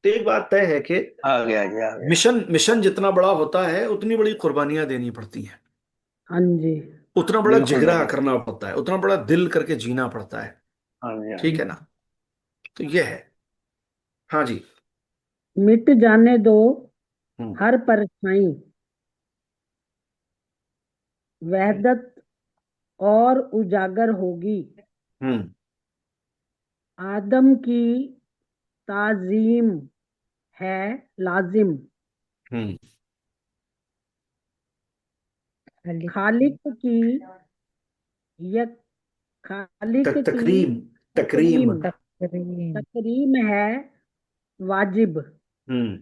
तो एक बात तय है कि आ गया जी, आ गया। मिशन मिशन जितना बड़ा होता है उतनी बड़ी कुर्बानियां देनी पड़ती हैं, हाँ जी। उतना बड़ा बिल्कुल जिगरा बिल्कुल। करना पड़ता है, उतना बड़ा दिल करके जीना पड़ता है। हाँ जी, हाँ ठीक जी। है ना, तो ये है। हाँ जी। मिट जाने दो हम्म। हर परछाई, वहदत और उजागर होगी। हम्म। आदम की ताजीम है लाजिम। हम्म। खालिक की यक खालिक की तकरीम, तकरीम। तकरीम तकरीम है वाजिब। हम्म।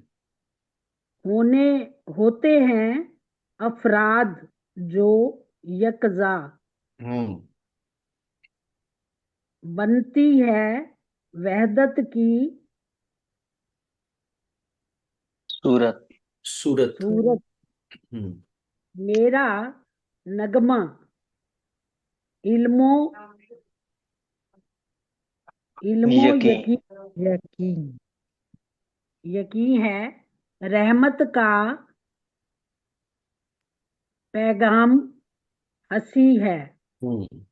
होने होते हैं अफराद जो यकजा, हम्म। बनती है वहदत की सूरत, सूरत। सूरत। हम्म। मेरा नगमा इल्मो इल्मो यकीन। यकीन यकीन यकीन है। रहमत का पैगाम हंसी है। हम्म।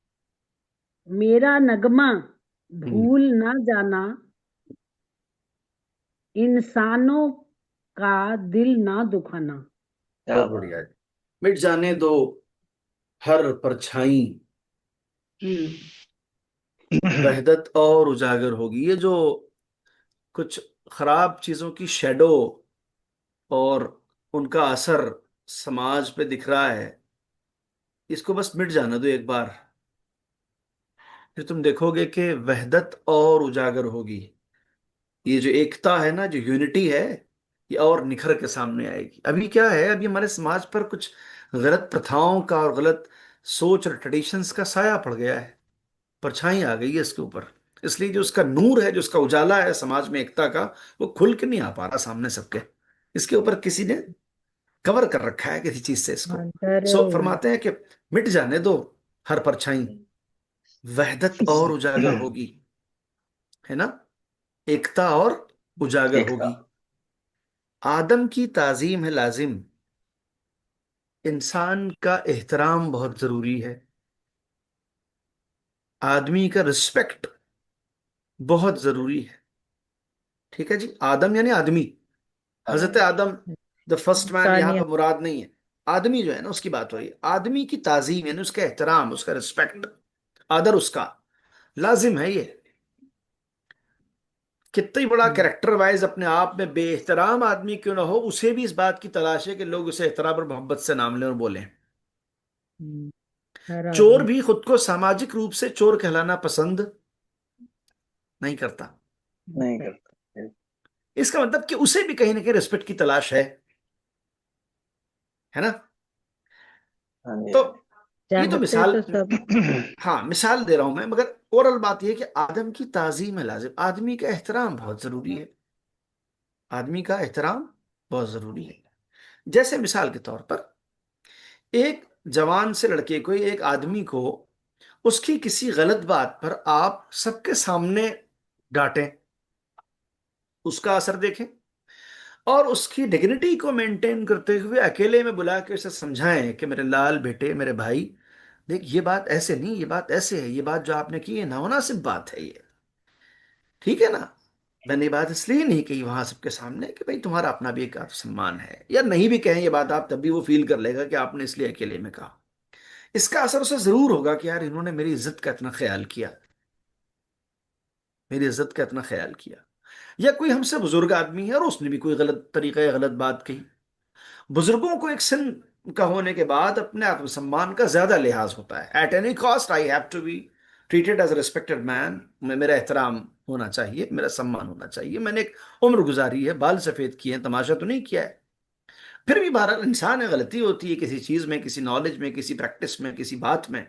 मेरा नगमा हम्म। भूल ना जाना, इंसानों का दिल ना दुखाना। क्या बहुत बात। बढ़िया है। मिट जाने दो हर परछाई, हम्म। वहदत और उजागर होगी। ये जो कुछ खराब चीजों की शेडो और उनका असर समाज पे दिख रहा है, इसको बस मिट जाने दो एक बार, फिर तुम देखोगे कि वहदत और उजागर होगी। ये जो एकता है ना, जो यूनिटी है, ये और निखर के सामने आएगी। अभी क्या है, अभी हमारे समाज पर कुछ गलत प्रथाओं का और गलत सोच और ट्रेडिशंस का साया पड़ गया है। परछाई आ गई है इसके ऊपर। इसलिए जो उसका नूर है, जो उसका उजाला है समाज में एकता का, वो खुल के नहीं आ पा रहा सामने सबके। इसके ऊपर किसी ने कवर कर रखा है किसी चीज से इसको। हाँ, डरे सो हुए हैं। फरमाते हैं कि मिट जाने दो हर परछाई, वहदत और उजागर होगी, है ना, एकता और उजागर एक था। होगी। आदम की ताजीम है लाजिम, इंसान का एहतराम बहुत जरूरी है, आदमी का रिस्पेक्ट बहुत जरूरी है। ठीक है जी, आदम यानी आदमी, हजरत आदम द फर्स्ट मैन यहाँ पर इंसानियत। मुराद नहीं है। आदमी जो है ना उसकी बात हो रही है। आदमी की ताजीम यानी उसका एहतराम, उसका रिस्पेक्ट, आदर उसका लाजिम है ये। कितना ही बड़ा कैरेक्टर वाइज अपने आप में बेहतराम आदमी क्यों ना हो, उसे भी इस बात की तलाश है कि लोग उसे एहतराम और मोहब्बत से नाम लें और बोलें। हम्म, हर चोर आदमी। भी खुद को सामाजिक रूप से चोर कहलाना पसंद नहीं करता। नहीं करता। इसका मतलब कि उसे भी कहीं ना कहीं रिस्पेक्ट की तलाश है ना। हाँ जी, तो हाँ ये तो चाहते मिसाल, तो सब। जी। हाँ मिसाल दे रहा हूं मैं, मगर ओवरऑल बात यह है कि आदम की ताजीम है लाजिम, आदमी का एहतराम बहुत जरूरी है, आदमी का एहतराम बहुत जरूरी है। जैसे मिसाल के तौर पर एक जवान से लड़के को, एक आदमी को, उसकी किसी गलत बात पर आप सबके सामने डांटें, उसका असर देखें, और उसकी डिग्निटी को मेंटेन करते हुए अकेले में बुला के उसे समझाएं कि मेरे लाल बेटे, मेरे भाई, देख ये बात ऐसे नहीं, ये बात ऐसे है, ये बात जो आपने की है नामुनासिब बात है ये, ठीक है ना। मैंने ये बात इसलिए नहीं कही वहां सबके सामने कि भाई तुम्हारा अपना भी एक आत्मसम्मान है, या नहीं भी कहें ये बात आप, तब भी वो फील कर लेगा कि आपने इसलिए अकेले में कहा। इसका असर उसे जरूर होगा कि यार इन्होंने मेरी इज्जत का इतना ख्याल किया, मेरी इज्जत का इतना ख्याल किया। या कोई हमसे बुजुर्ग आदमी है और उसने भी कोई गलत तरीका या गलत बात कही। बुजुर्गों को एक सिन का होने के बाद अपने आत्मसम्मान का ज्यादा लिहाज होता है। At any cost I have to be treated as respected man, मैं, मेरा एहतराम होना चाहिए, मेरा सम्मान होना चाहिए। मैंने एक उम्र गुजारी है, बाल सफेद किए हैं, तमाशा तो नहीं किया है। फिर भी बहरहाल इंसान है, गलती होती है किसी चीज में, किसी नॉलेज में, किसी प्रैक्टिस में, किसी बात में।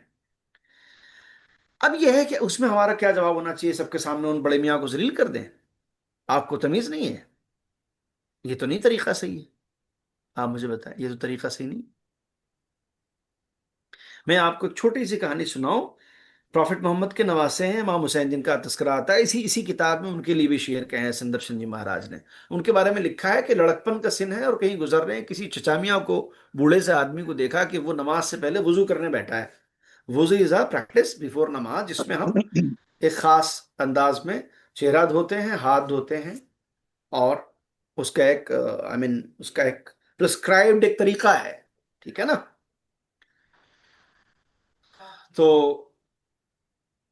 अब यह है कि उसमें हमारा क्या जवाब होना चाहिए, सबके सामने उन बड़े मियाँ को जलील कर दें? आपको तमीज नहीं है, ये तो नहीं तरीका सही है। आप मुझे बताएं, ये तो तरीका सही नहीं। मैं आपको एक छोटी सी कहानी सुनाऊं। प्रॉफिट मोहम्मद के नवासे हैं इमाम हुसैन, जिनका तस्करा आता है इसी इसी किताब में। उनके लिए भी शेर कहे हैं सुंदरशन जी महाराज ने। उनके बारे में लिखा है कि लड़कपन का सिन है और कहीं गुजर रहे हैं, किसी चचामिया को, बूढ़े से आदमी को देखा कि वो नमाज से पहले वजू करने बैठा है। वजू इज अ प्रैक्टिस बिफोर नमाज, जिसमें हम एक खास अंदाज में चेहरा धोते हैं, हाथ धोते हैं, और उसका एक आई मीन उसका एक प्रिस्क्राइब्ड एक तरीका है, ठीक है ना। तो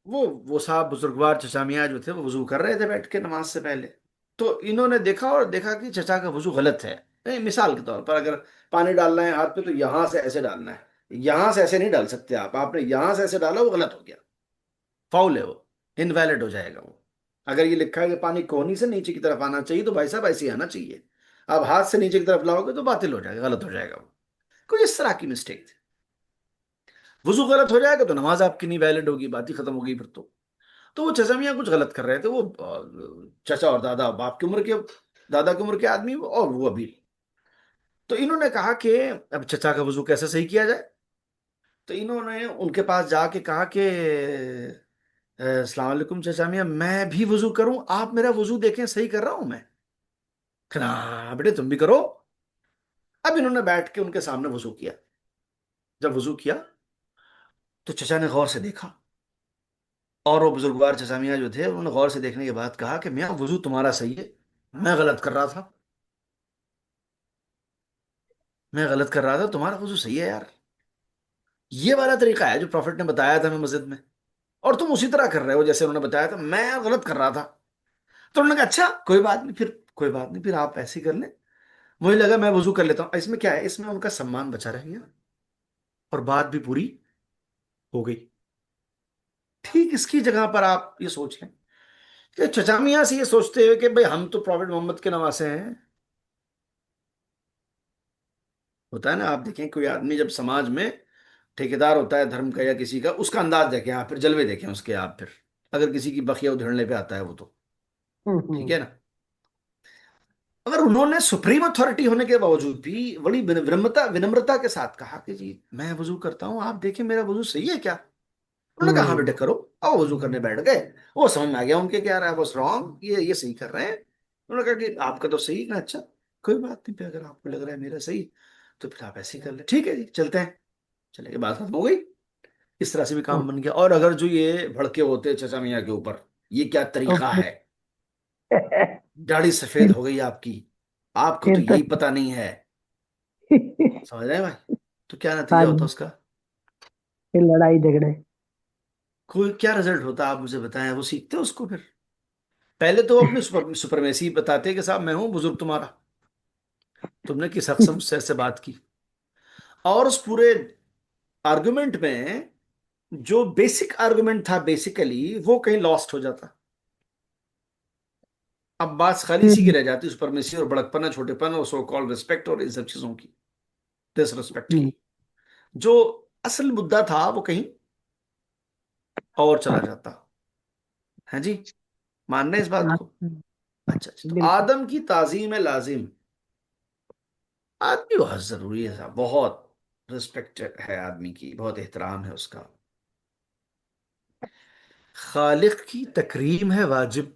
वो साहब बुजुर्गवार चचा मियाँ जो थे वो वजू कर रहे थे बैठ के नमाज से पहले। तो इन्होंने देखा और देखा कि चचा का वजू गलत है। नहीं, मिसाल के तौर पर अगर पानी डालना है हाथ पे तो यहां से ऐसे डालना है, यहां से ऐसे नहीं डाल सकते आप, आपने यहां से ऐसे डाला, वो गलत हो गया, फाउल है वो, इनवैलिड हो जाएगा वो। अगर ये लिखा है कि पानी कोहनी से नीचे की तरफ आना चाहिए तो भाई साहब ऐसे ही आना चाहिए। आप हाथ से नीचे की तरफ लाओगे तो बातिल हो जाएगा, गलत हो जाएगा वो। कोई इस तरह की मिस्टेक थी। वजू गलत हो जाएगा तो नमाज आपकी नहीं वैलिड होगी, बात ही खत्म होगी फिर तो वो चचा मियाँ कुछ गलत कर रहे थे। वो चाचा और दादा, बाप की उम्र के, दादा की उम्र के आदमी, और वो अभी। तो इन्होंने कहा कि अब चचा का वजू कैसे सही किया जाए। तो इन्होंने उनके पास जाके कहा कि अस्सलाम वालेकुम चचा मियाँ, मैं भी वजू करूं, आप मेरा वजू देखें सही कर रहा हूं मैं? कहना हाँ बेटे तुम भी करो। अब इन्होंने बैठ के उनके सामने वजू किया। जब वजू किया तो चचा ने गौर से देखा, और वो बुजुर्गवार चचा मियाँ जो थे उन्होंने गौर से देखने के बाद कहा कि मियाँ वजू तुम्हारा सही है, मैं गलत कर रहा था, मैं गलत कर रहा था, तुम्हारा वजू सही है यार। ये वाला तरीका है जो प्रॉफिट ने बताया था हमें मस्जिद में, और तुम उसी तरह कर रहे हो जैसे उन्होंने बताया था, मैं गलत कर रहा था। तो उन्होंने कहा अच्छा कोई बात नहीं, फिर कोई बात नहीं, फिर आप ऐसे ही कर लें। मुझे लगा मैं वजू कर लेता हूँ। इसमें क्या है, इसमें उनका सम्मान बचा रह गया और बात भी पूरी हो गई। ठीक इसकी जगह पर आप ये सोच लें कि चचा मियां से ये सोचते हुए कि भाई हम तो प्रॉफिट मोहम्मद के नवासे हैं। होता है ना, आप देखें कोई आदमी जब समाज में ठेकेदार होता है धर्म का या किसी का, उसका अंदाज देखें आप, फिर जलवे देखें उसके आप, फिर अगर किसी की बखिया उधेड़ने पे आता है वो तो, ठीक है ना। अगर उन्होंने सुप्रीम अथॉरिटी होने के बावजूद भी बड़ी विनम्रता विनम्रता के साथ कहा कि जी मैं वजू करता हूं, आप देखें मेरा वजू सही है क्या, उन्होंने कहा हाँ बेटा करो, अब वो वजू करने बैठ गए। वो समझ में आ गया उनके क्या रहा है, बस रॉन्ग, ये सही कर रहे हैं। उन्होंने कहा कि आपका तो सही है, अच्छा कोई बात नहीं, फिर अगर आपको लग रहा है मेरा सही तो फिर आप ऐसे ही कर ले, ठीक है जी चलते हैं। चले के बात खत्म हो गई। इस तरह से भी काम बन गया। और अगर जो ये भड़के होते चचा मियाँ के ऊपर, ये क्या तरीका है, दाढ़ी सफेद हो गई आपकी, आपको तो फिर तो यही पता नहीं है, समझ रहे हैं भाई, तो क्या हाँ नतीजा होता जी, उसका, फिर लड़ाई झगड़े। कोई क्या रिजल्ट होता आप मुझे बताएं, वो सीखते उसको फिर। पहले तो वो अपनी सुपरमेसी बताते कि साहब मैं हूं बुजुर्ग तुम्हारा, तुमने किस हक से मुझसे ऐसे बात की। और उस पूरे आर्गुमेंट में जो बेसिक आर्गुमेंट था बेसिकली वो कहीं लॉस्ट हो जाता। अब बात खाली इसी की हम्म, रह जाती, सुपरमेसी और बड़कपना, छोटेपन और सो कॉल्ड रिस्पेक्ट और इन सब चीजों की, डिसरिस्पेक्ट की। हम्म, जो असल मुद्दा था वो कहीं और चला जाता है जी। मान रहे हैं इस बात हाँ, को। अच्छा अच्छा, तो बिल्कुल। आदम की ताजीम है लाजिम, आदमी बहुत जरूरी है साहब, बहुत रिस्पेक्ट है आदमी की, बहुत एहतराम है उसका। खालिक की तकरीम है वाजिब,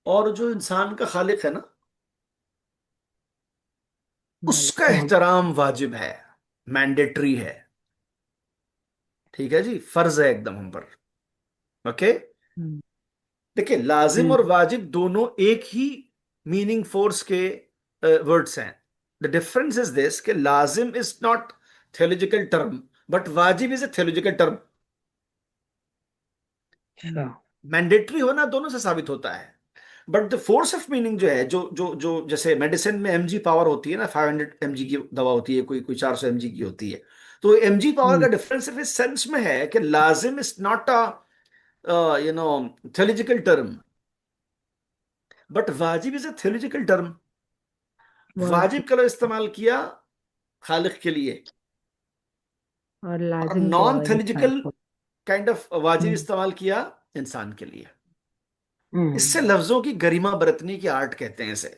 और जो इंसान का खालिक है ना मालिक। उसका एहतराम वाजिब है, मैंडेटरी है, ठीक है जी, फर्ज है एकदम हम पर। ओके। हम्म, देखिए लाजिम हम्म, और वाजिब दोनों एक ही मीनिंग फोर्स के वर्ड्स हैं। द डिफरेंस इज दिस कि लाजिम is not theological term, but वाजिब इज ए theological टर्म। अच्छा। मैंडेटरी होना दोनों से साबित होता है, but the force of meaning जो है, जो जैसे मेडिसिन में एमजी पावर होती है ना, 500 mg की दवा होती है, कोई कोई 400 mg की होती है। तो एमजी पावर का हम्म, डिफरेंस सिर्फ इस सेंस में है कि लाजिम is not a you know theological term, but वाजिब इज अ theological टर्म। वाजिब। वाजिब का लफ्ज़ इस्तेमाल किया खालिक के लिए, और और लाजिम को नॉन इंसान theological को। काइंड ऑफ वाजिब हम्म, इस्तेमाल किया इंसान के लिए। इससे हम्म, लफ्जों की गरिमा बरतने की आर्ट कहते हैं इसे।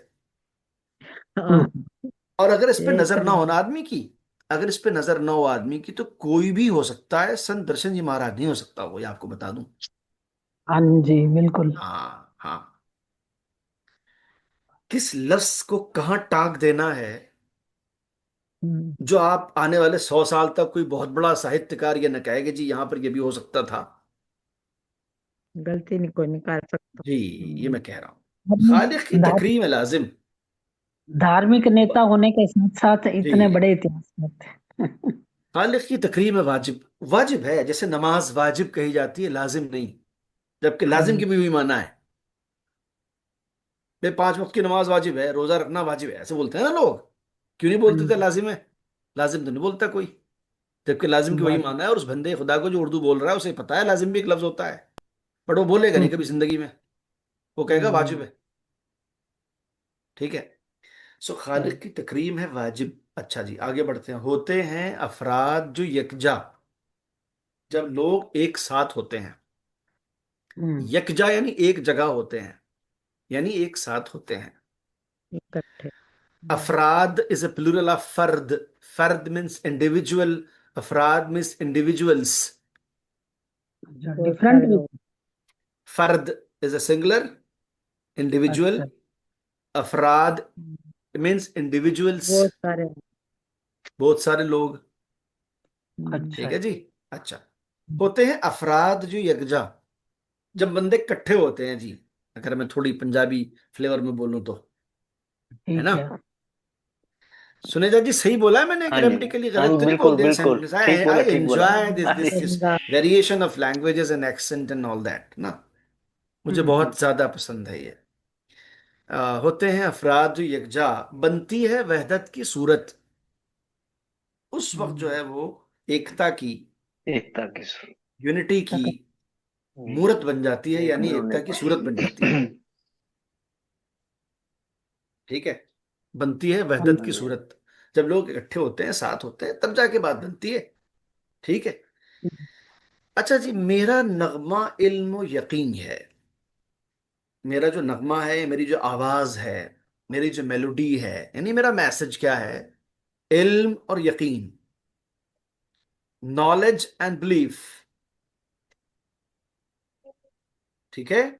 हाँ, हम्म, और अगर इस पे यही नजर ना हो करना। ना आदमी की, अगर इस पे नजर ना हो आदमी की, तो कोई भी हो सकता है, संत दर्शन जी महाराज नहीं हो सकता वो, ये आपको बता दूं। हाँ जी, बिल्कुल। हाँ हाँ। किस लफ्ज को कहाँ टाक देना है, हम्म, जो आप आने वाले 100 साल तक कोई बहुत बड़ा साहित्यकार ये न कहेगा जी यहाँ पर ये भी हो सकता था। गलती नहीं कोई निकाल सकता। जी, ये मैं कह रहा हूँ। खालिक की धार्मिक तकरीम है लाजिम। धार्मिक नेता होने के साथ साथ इतने जी, बड़े इतिहास में थे। खालिक की तकरीम है वाजिब, वाजिब है, जैसे नमाज वाजिब कही जाती है, लाजिम नहीं। जबकि हाँ लाजिम जी। की भी माना है, भाई 5 वक्त की नमाज वाजिब है, रोजा रखना वाजिब है, ऐसे बोलते हैं ना लोग। क्यों नहीं हाँ बोलते थे जी, लाजिम है, लाजिम तो नहीं बोलता कोई। जबकि लाजिम की वही बात। माना है, और उस बंदे खुदा को जो उर्दू बोल रहा है उसे पता है लाजिम भी एक लफ्ज होता है, बट वो बोलेगा नहीं हम्म, कभी जिंदगी में, वो कहेगा हम्म, वाजिब है, ठीक है। सो हम्म, खालिक की तकरीम है वाजिब। अच्छा जी आगे बढ़ते हैं। होते हैं अफराद जो यकजा, जब लोग एक साथ होते हैं, हम्म, यकजा यानी एक जगह होते हैं, यानी एक साथ होते हैं। इकट्ठे। अफराद इज a plural of फर्द, फर्द मीन्स इंडिविजुअल, अफराद मीन्स इंडिविजुअल्स। बहुत डिफरेंट। सारे लोग। फर्द इज a सिंगुलर, इंडिविजुअल, अच्छा। अफराद मीन्स इंडिविजुअल्स, बहुत सारे। बहुत सारे लोग, अच्छा ठीक है जी। जी। अच्छा, होते हैं अफराद जो यकजा, जब बंदे इकट्ठे होते हैं जी, अगर मैं थोड़ी पंजाबी फ्लेवर में बोलूं तो, है ठीक ना। है। सुनेजा जी सही बोला है मैंने, हाँ जी, ग्रामेटिकली हाँ गलत जी, तो नहीं बोल बिल्कुल दिया बिल्कुल सेंटेंस। ठीक आई बोला, आई ठीक बोला। एंजॉय दिस हाँ दिस जी, this Ganga. Variation of languages and accent and all that ना, मुझे हम्म, बहुत ज्यादा पसंद है ये। होते हैं अफराद जो यकजा, बनती है वहदत की सूरत, उस वक्त जो हम्म, है वो एकता की, एकता की सुर यूनिटी की मूरत बन जाती है, एक यानी जुड़ने एकता की सूरत बन जाती है, पर। ठीक है। बनती है हाँ वहदत हाँ की जी, सूरत, जब लोग इकट्ठे होते हैं, साथ होते हैं, तब जाके बात बनती है। ठीक है। अच्छा जी, मेरा नगमा इल्म यकीन है। मेरा जो नगमा है, मेरी जो आवाज है, मेरी जो मेलोडी है, यानी मेरा मैसेज क्या है? इल्म और यकीन, नॉलेज एंड बिलीफ। ठीक है।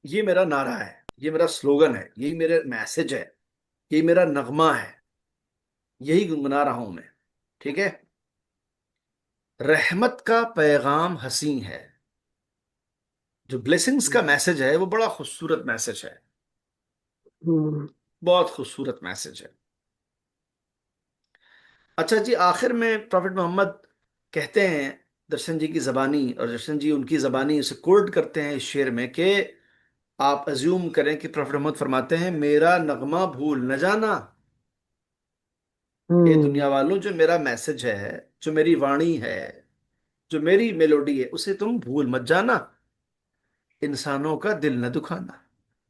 ये मेरा नारा है, ये मेरा स्लोगन है, यही मेरा मैसेज है, यही मेरा नगमा है, यही गुनगुना रहा हूं मैं। ठीक है। रहमत का पैगाम हसी है। जो ब्लेसिंग्स का मैसेज है वो बड़ा खूबसूरत मैसेज है, बहुत खूबसूरत मैसेज है। अच्छा जी, आखिर में प्रॉफेट मोहम्मद कहते हैं, दर्शन जी की जबानी, और दर्शन जी उनकी जबानी उसे कोट करते हैं इस शेर में कि आप अज्यूम करें कि प्रॉफेट मोहम्मद फरमाते हैं, मेरा नगमा भूल न जाना। ये दुनिया वालों, जो मेरा मैसेज है, जो मेरी वाणी है, जो मेरी मेलोडी है, उसे तुम भूल मत जाना, इंसानों का दिल न दुखाना।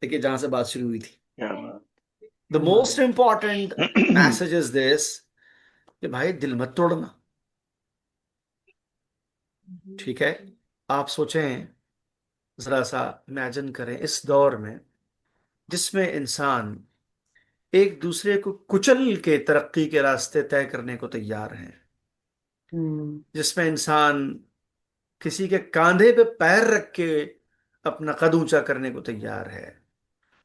देखिए जहां से बात शुरू हुई थी, क्या बात। The most important message is this, कि भाई दिल मत तोड़ना। ठीक है। आप सोचें, जरा सा इमेजिन करें इस दौर में जिसमें इंसान एक दूसरे को कुचल के तरक्की के रास्ते तय करने को तैयार हैं, जिसमें इंसान किसी के कांधे पे पैर रख के अपना कद ऊंचा करने को तैयार है,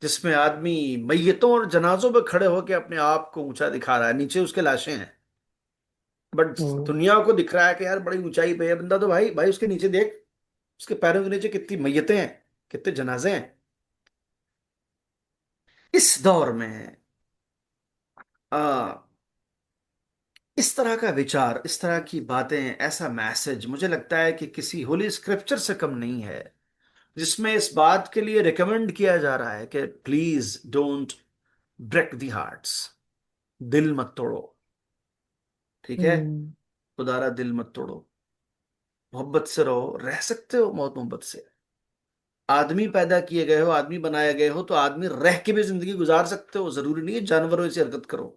जिसमें आदमी मैयतों और जनाजों पे खड़े होकर अपने आप को ऊंचा दिखा रहा है, नीचे उसके लाशें हैं, बट दुनिया को दिख रहा है कि यार बड़ी ऊंचाई पे है बंदा, तो भाई भाई उसके नीचे देख, उसके पैरों के नीचे कितनी मैयतें हैं, कितने जनाजे हैं। इस दौर में आ, इस तरह का विचार, इस तरह की बातें, ऐसा मैसेज मुझे लगता है कि किसी होली स्क्रिप्चर से कम नहीं है, जिसमें इस बात के लिए रिकमेंड किया जा रहा है कि please don't break the hearts, दिल मत तोड़ो। ठीक है। हम्म। खुदारा दिल मत तोड़ो, मोहब्बत से रहो, रह सकते हो बहुत मोहब्बत से। आदमी पैदा किए गए हो, आदमी बनाए गए हो, तो आदमी रह के भी जिंदगी गुजार सकते हो, जरूरी नहीं है जानवरों से हरकत करो।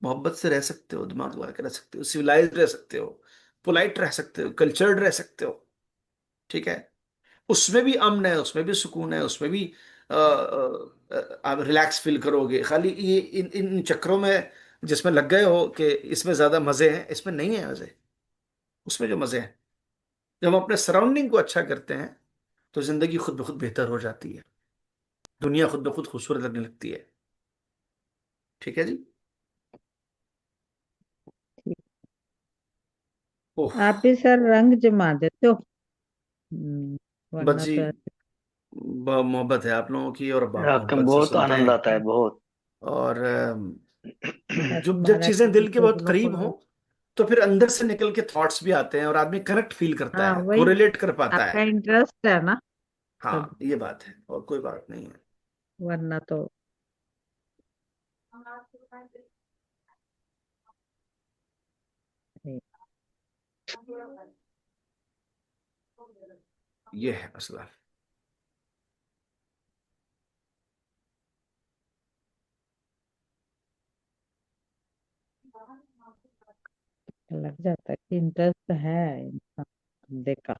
मोहब्बत से रह सकते हो, दिमाग लगा के रह सकते हो, सिविलाइज रह सकते हो, पोलाइट रह सकते हो, कल्चर्ड रह सकते हो। ठीक है। उसमें भी अमन है, उसमें भी सुकून है, उसमें भी आप रिलैक्स फील करोगे। खाली ये इन इन चक्करों में जिसमें लग गए हो कि इसमें ज्यादा मजे हैं, इसमें नहीं है मजे। उसमें जो मजे हैं, जब हम अपने सराउंडिंग को अच्छा करते हैं, तो जिंदगी खुद ब खुद बेहतर हो जाती है, दुनिया खुद ब खुद खूबसूरत लगने लगती है। ठीक है जी। ठीक। ओह, आप भी सर रंग जमा देते हो। बस वरना जी, तो ऐसे। मोहब्बत है आप लोगों की, और आपका मोहब्बत से बहुत सुनते आनंद हैं। आता है, बहुत। और बस जब जब हमारा चीजें टीवी दिल के बहुत चैनलों करीब को। हों, तो फिर अंदर से निकल के थॉट्स भी आते हैं, और आदमी कनेक्ट फील करता हाँ है, वही। कोरिलेट कर पाता आपका है। इंटरेस्ट है ना। तब। हाँ ये बात है, और कोई बात नहीं है। वरना तो। नहीं। ये है मसला। लग जाता है कि इंटरेस्ट है इंसान देखा।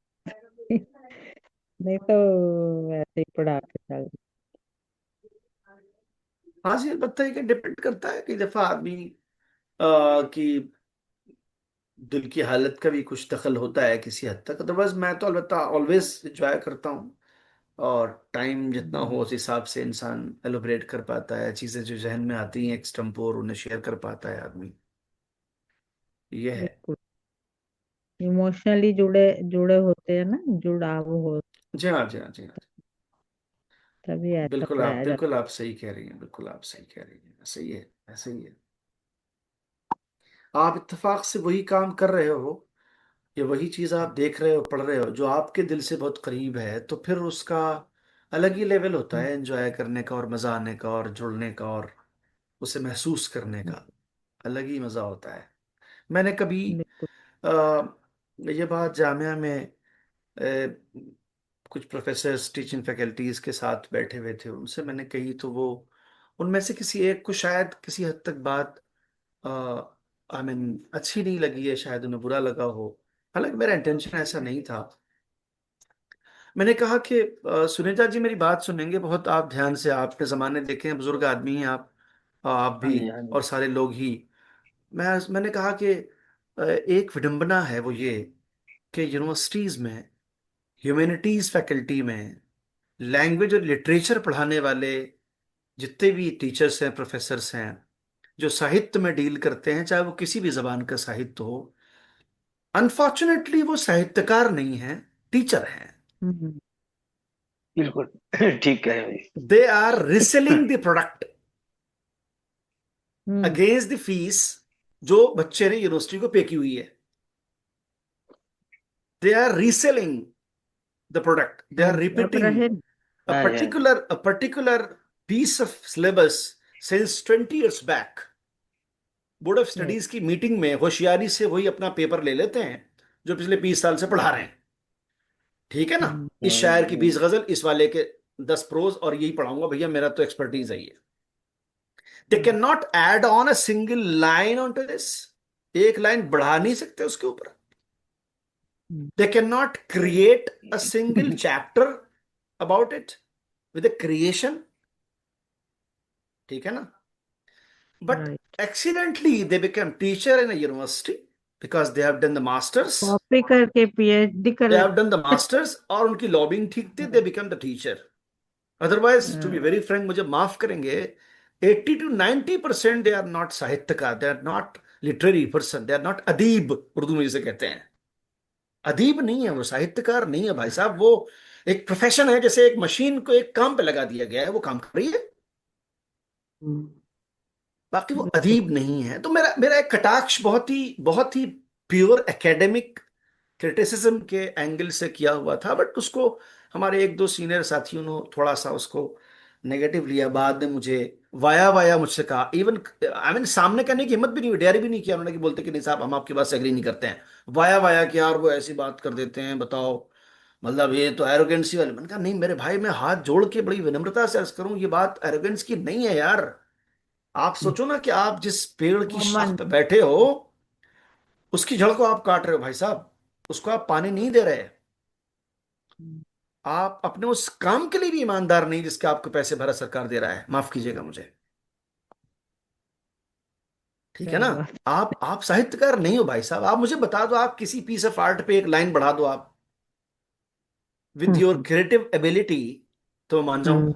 नहीं तो वैसे ही पढ़ा के चल। हाँ जी, अलबत्ता है कि डिपेंड करता है, कई दफा आदमी की दिल की हालत का भी कुछ दखल होता है किसी हद तक। अदरवाइज मैं तो अलबत्ता ऑलवेज इंजॉय करता हूँ, और टाइम जितना हो उस हिसाब से इंसान एलोबरेट कर पाता है, चीजें जो जहन में आती हैं एक्सटेम्पोर, उन्हें शेयर कर पाता है आदमी। ये है। बिल्कुल। इमोशनली जुड़े जुड़े होते हैं ना, जुड़ाव हो। जी हाँ, जी हाँ, जी हाँ। तभी ऐसा पढ़ाया जाता बिल्कुल आप सही कह रही हैं, बिल्कुल आप सही कह रही हैं, सही है, ऐसा ही है। आप इत्तेफाक से वही काम कर रहे हो, या वही चीज आप देख रहे हो, पढ़ रहे हो, जो आपके दिल से बहुत करीब है, तो फिर उसका अलग ही लेवल होता है। है एंजॉय करने का, और मजा आने का, और जुड़ने का, और उसे महसूस करने का अलग ही मजा होता है। मैंने कभी बिल्कुल। आ, ये बात जामिया में कुछ प्रोफेसर्स टीचिंग फैकल्टीज के साथ बैठे हुए थे, उनसे मैंने कही, तो वो उनमें से किसी एक को शायद किसी हद तक बात आई मीन अच्छी नहीं लगी है, शायद उन्हें बुरा लगा हो। हालांकि मेरा इंटेंशन ऐसा नहीं था। मैंने कहा कि सुनीता जी मेरी बात सुनेंगे बहुत आप ध्यान से, आपने जमाने देखे हैं, बुजुर्ग आदमी हैं आप हाँ भी जी, हाँ जी। और सारे लोग ही। मैंने कहा कि एक विडंबना है वो ये कि यूनिवर्सिटीज में ह्यूमैनिटीज फैकल्टी में लैंग्वेज और लिटरेचर पढ़ाने वाले जितने भी टीचर्स हैं, प्रोफेसर्स हैं, जो साहित्य में डील करते हैं, चाहे वो किसी भी जबान का साहित्य हो, अनफॉर्चुनेटली वो साहित्यकार नहीं हैं, टीचर हैं। हम्म बिल्कुल ठीक है भाई। They are reselling the product hmm against the fees जो बच्चे ने यूनिवर्सिटी को पे की हुई है। They are reselling the product, they हाँ आर जी, अब रिपीटिंग रहे। a हाँ जी, हाँ जी। particular a particular piece of syllabus since 20 years back। Board of Yes. Studies की मीटिंग में होशियारी से वही अपना पेपर ले लेते हैं जो पिछले 20 साल से पढ़ा रहे हैं। ठीक है ना, हम्म इस शायर की हम्म, 20 गजल, इस वाले के 10 प्रोज, और यही पढ़ाऊंगा भैया, मेरा तो एक्सपर्टीज है ये। They can hmm not add on a single line on to this. एक लाइन बढ़ा नहीं सकते उसके ऊपर। Hmm, they can not create a single chapter about it with a creation. ठीक है ना, but right. accidentally they become teacher in a university because they have done the masters, copy करके पीएचडी कर they have done the लेते। masters, और उनकी लॉबिंग ठीक थी, they become the teacher। otherwise to be हाँ, very frank, मुझे माफ करेंगे, 80 to 90% they are not साहित्यकार, they are not literary person, they are not अदीब, उर्दू में जिसे कहते हैं। अदीब नहीं है वो, साहित्यकार नहीं है भाई साहब। वो एक प्रोफेशन है, जैसे एक मशीन को एक काम पे लगा दिया गया है, वो काम कर रही है, हम्म, बाकी वो बिल्कुल। अदीब नहीं है। तो मेरा मेरा एक कटाक्ष बहुत ही प्योर एकेडमिक क्रिटिसिज्म के एंगल से किया हुआ था, बट उसको हमारे एक दो सीनियर साथियों ने थोड़ा सा उसको नेगेटिव लिया। बाद में मुझे वाया वाया मुझसे कहा, इवन आई मीन सामने करने की हिम्मत भी नहीं हुई, डेयर भी नहीं किया उन्होंने कि बोलते कि नहीं साहब हम आपकी बात से एग्री नहीं करते हैं। वाया वाया कि यार वो ऐसी बात कर देते हैं, बताओ, मतलब ये तो एरोगेंसी वाले। मैंने कहा नहीं मेरे भाई, मैं हाथ जोड़ के बड़ी विनम्रता से अर्ज करूं, ये बात एरोगेंस की नहीं है यार। आप सोचो ना कि आप जिस पेड़ की शाख कॉमन। पे बैठे हो उसकी जड़ को आप काट रहे हो भाई साहब, उसको आप पानी नहीं दे रहे। आप अपने उस काम के लिए भी ईमानदार नहीं जिसके आपको पैसे भारत सरकार दे रहा है, माफ कीजिएगा मुझे। ठीक है सही ना, बात। आप साहित्यकार नहीं हो भाई साहब। आप मुझे बता दो, आप किसी पीस ऑफ आर्ट पे एक लाइन बढ़ा दो आप with your hmm creative ability, तो मैं मान जाऊं। हम्म,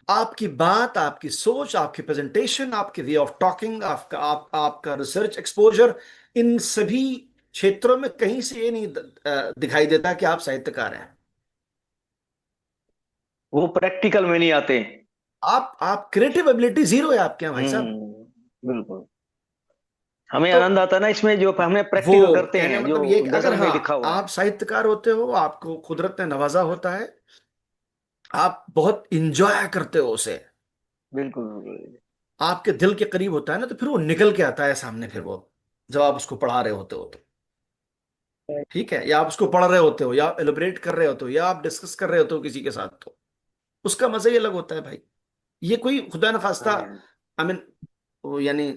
आपकी बात, आपकी सोच, आपकी प्रेजेंटेशन, आपकी वे ऑफ टॉकिंग, आपका रिसर्च एक्सपोजर, इन सभी क्षेत्रों में कहीं से ये नहीं दिखाई देता कि आप साहित्यकार हैं। वो प्रैक्टिकल में नहीं आते। आप क्रिएटिव एबिलिटी जीरो है आपके यहाँ भाई साहब। बिल्कुल। हमें तो आनंद आता है ना इसमें, जो हमने वो प्रैक्टिकल करते कहने का हैं, जो मतलब ये कि अगर गजल में हाँ लिखा हुआ है। आप साहित्यकार होते हो, आपको कुदरत ने नवाजा होता है, आप बहुत इंजॉय करते हो उसे, बिल्कुल बिल्कुल। आपके दिल के करीब होता है ना, तो फिर वो निकल के आता है सामने, फिर वो जब आप उसको पढ़ा रहे होते हो तो। ठीक है, या आप उसको पढ़ रहे होते हो, या एलिब्रेट कर रहे होते हो, या आप डिस्कस कर रहे होते हो किसी के साथ, तो उसका मजा ही अलग होता है भाई। ये कोई खुदा न हाँ खास्ता, जी, हाँ जी। आई मीन वो यानी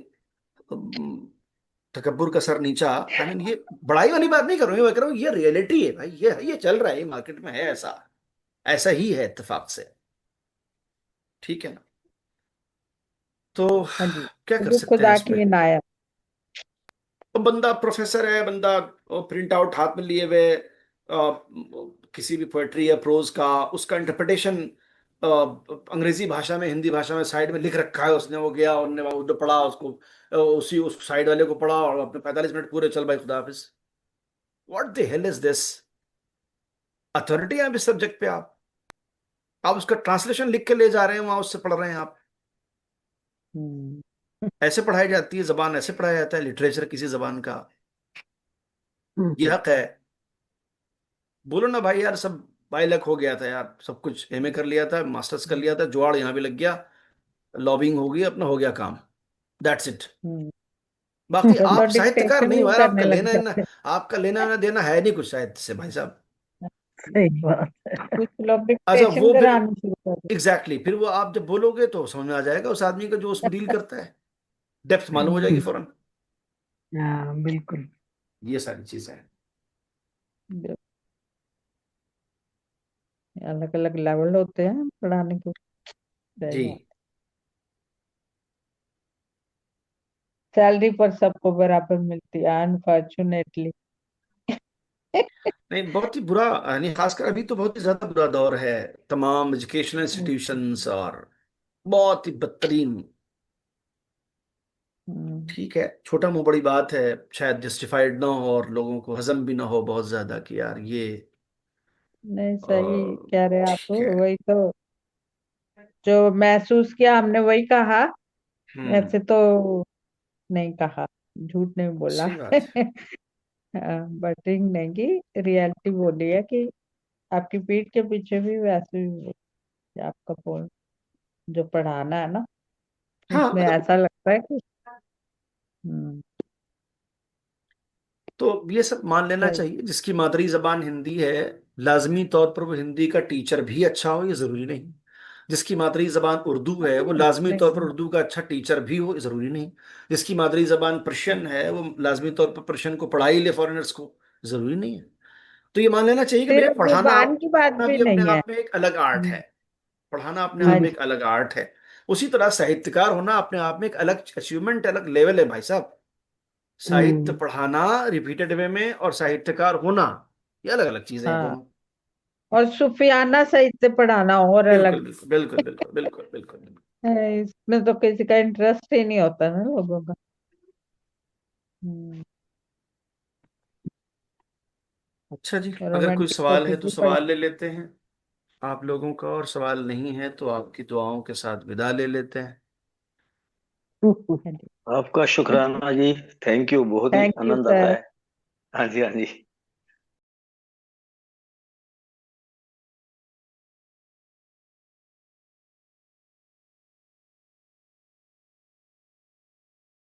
तकब्बुर का सर नीचा, आई मीन ये बड़ाई वाली बात नहीं कर रहा हूँ, मैं कह रहा हूँ ये रियलिटी है भाई, ये चल रहा है, ये मार्केट में है, ऐसा ऐसा ही है इत्तेफाक से। ठीक है ना, तो हाँ जी, क्या कर वो सकते हैं खुदा इस पे। की इनायत। तो बंदा प्रोफेसर है, बंदा प्रिंट आउट हाथ में लिए हुए किसी भी पोएट्री या प्रोज का, उसका इंटरप्रिटेशन अंग्रेजी भाषा में, हिंदी भाषा में साइड में लिख रखा है उसने, वो गया उन्होंने वो जो पढ़ा उसको, उसी उस साइड वाले को पढ़ा, और अपने 45 मिनट पूरे, चल भाई खुदा हाफिज। What the hell is this. Authority है इस सब्जेक्ट पे, आप उसका ट्रांसलेशन लिख के ले जा रहे हैं वहां, उससे पढ़ रहे हैं आप। हम्म ऐसे पढ़ाई जाती है जबान, ऐसे पढ़ाया जाता है लिटरेचर किसी जबान का। ये हक है। बोलो ना भाई यार, सब बाई लक हो गया था यार, सब कुछ एमए कर लिया था, मास्टर्स कर लिया था, जुआड़ यहाँ भी लग गया, लॉबिंग हो गई, अपना हो गया काम, दैट्स इट। हम्म, बाकी तो आप साहित्यकार डिक्टेशन नहीं भी हो यार, करने लग जाते। आपका लेना ना देना है नहीं कुछ साहित्य से भाई साहब। सही बात है। कुछ लोग अच्छा डिक्टेशन वो फिर करानी शुरू कर देते एग्जैक्टली फिर वो आप जब बोलोगे तो समझ में आ जाएगा उस आदमी को जो उसमें डील करता है, डेप्थ मालूम हो जाएगी फौरन। हाँ बिल्कुल। ये सारी चीजें हैं। हैं। अलग अलग लेवल होते हैं पढ़ाने के। सही जी बात। सैलरी पर सबको बराबर मिलती है अनफॉर्चुनेटली। नहीं, बहुत ही बुरा, यानी खासकर अभी तो बहुत ही ज्यादा बुरा दौर है, तमाम एजुकेशनल इंस्टीट्यूशंस और बहुत ही बदतरीन। ठीक है, छोटा मुंह बड़ी बात है, शायद जस्टिफाइड ना हो और लोगों को हजम भी ना हो बहुत ज्यादा कि यार ये नहीं अ, सही कह रहे आप, ठीक है। वही तो जो महसूस किया हमने वही कहा। हम्म। ऐसे तो नहीं कहा, झूठ नहीं बोला। सही बात है। बटरिंग नहीं की रियलिटी बोली है कि आपकी पीठ के पीछे भी वैसे ही आपका फोन जो पढ़ाना है ना, हाँ उसमें मतलब, ऐसा लगता है कि हम्म, तो ये सब मान लेना सही। चाहिए, जिसकी मादरी जबान हिंदी है लाजमी तौर पर वो हिंदी का टीचर भी अच्छा हो, ये जरूरी नहीं। जिसकी मादरी जबान उर्दू है वो लाजमी तौर पर नहीं उर्दू का अच्छा टीचर भी हो, जरूरी नहीं। जिसकी मादरी जबान पर्शियन है वो लाजमी तौर पर पर्शियन को पढ़ा ही ले फॉरेनर्स को, जरूरी नहीं है। तो ये मान लेना चाहिए कि भैया सिर्फ पढ़ाना जुबान की बात भी भी अपने नहीं है। आप में एक अलग आर्ट हम्म, है। पढ़ाना अपने हाँ आप में जी। एक अलग आर्ट है। उसी तरह साहित्यकार होना अपने आप में एक अलग अचीवमेंट, अलग लेवल है भाई साहब। साहित्य हम्म। पढ़ाना रिपीटेड वे में और साहित्यकार होना, ये अलग अलग चीजें हैं हाँ, दोनों। और सूफियाना साहित्य पढ़ाना और बिल्कुल अलग बिल्कुल बिल्कुल बिल्कुल बिल्कुल बिल्कुल बिल्कुल। है। इसमें तो किसी का इंटरेस्ट ही नहीं होता ना लोगों का। अच्छा जी, अगर कोई रोमांटिक सवाल है टॉपिक तो भी पढ़। सवाल ले लेते हैं आप लोगों का, और सवाल नहीं है तो आपकी दुआओं के साथ विदा ले लेते हैं। आपका शुक्राना जी। थैंक यू, बहुत ही थैंक यू आनंद आता सर। है। हाँ जी, हाँ जी।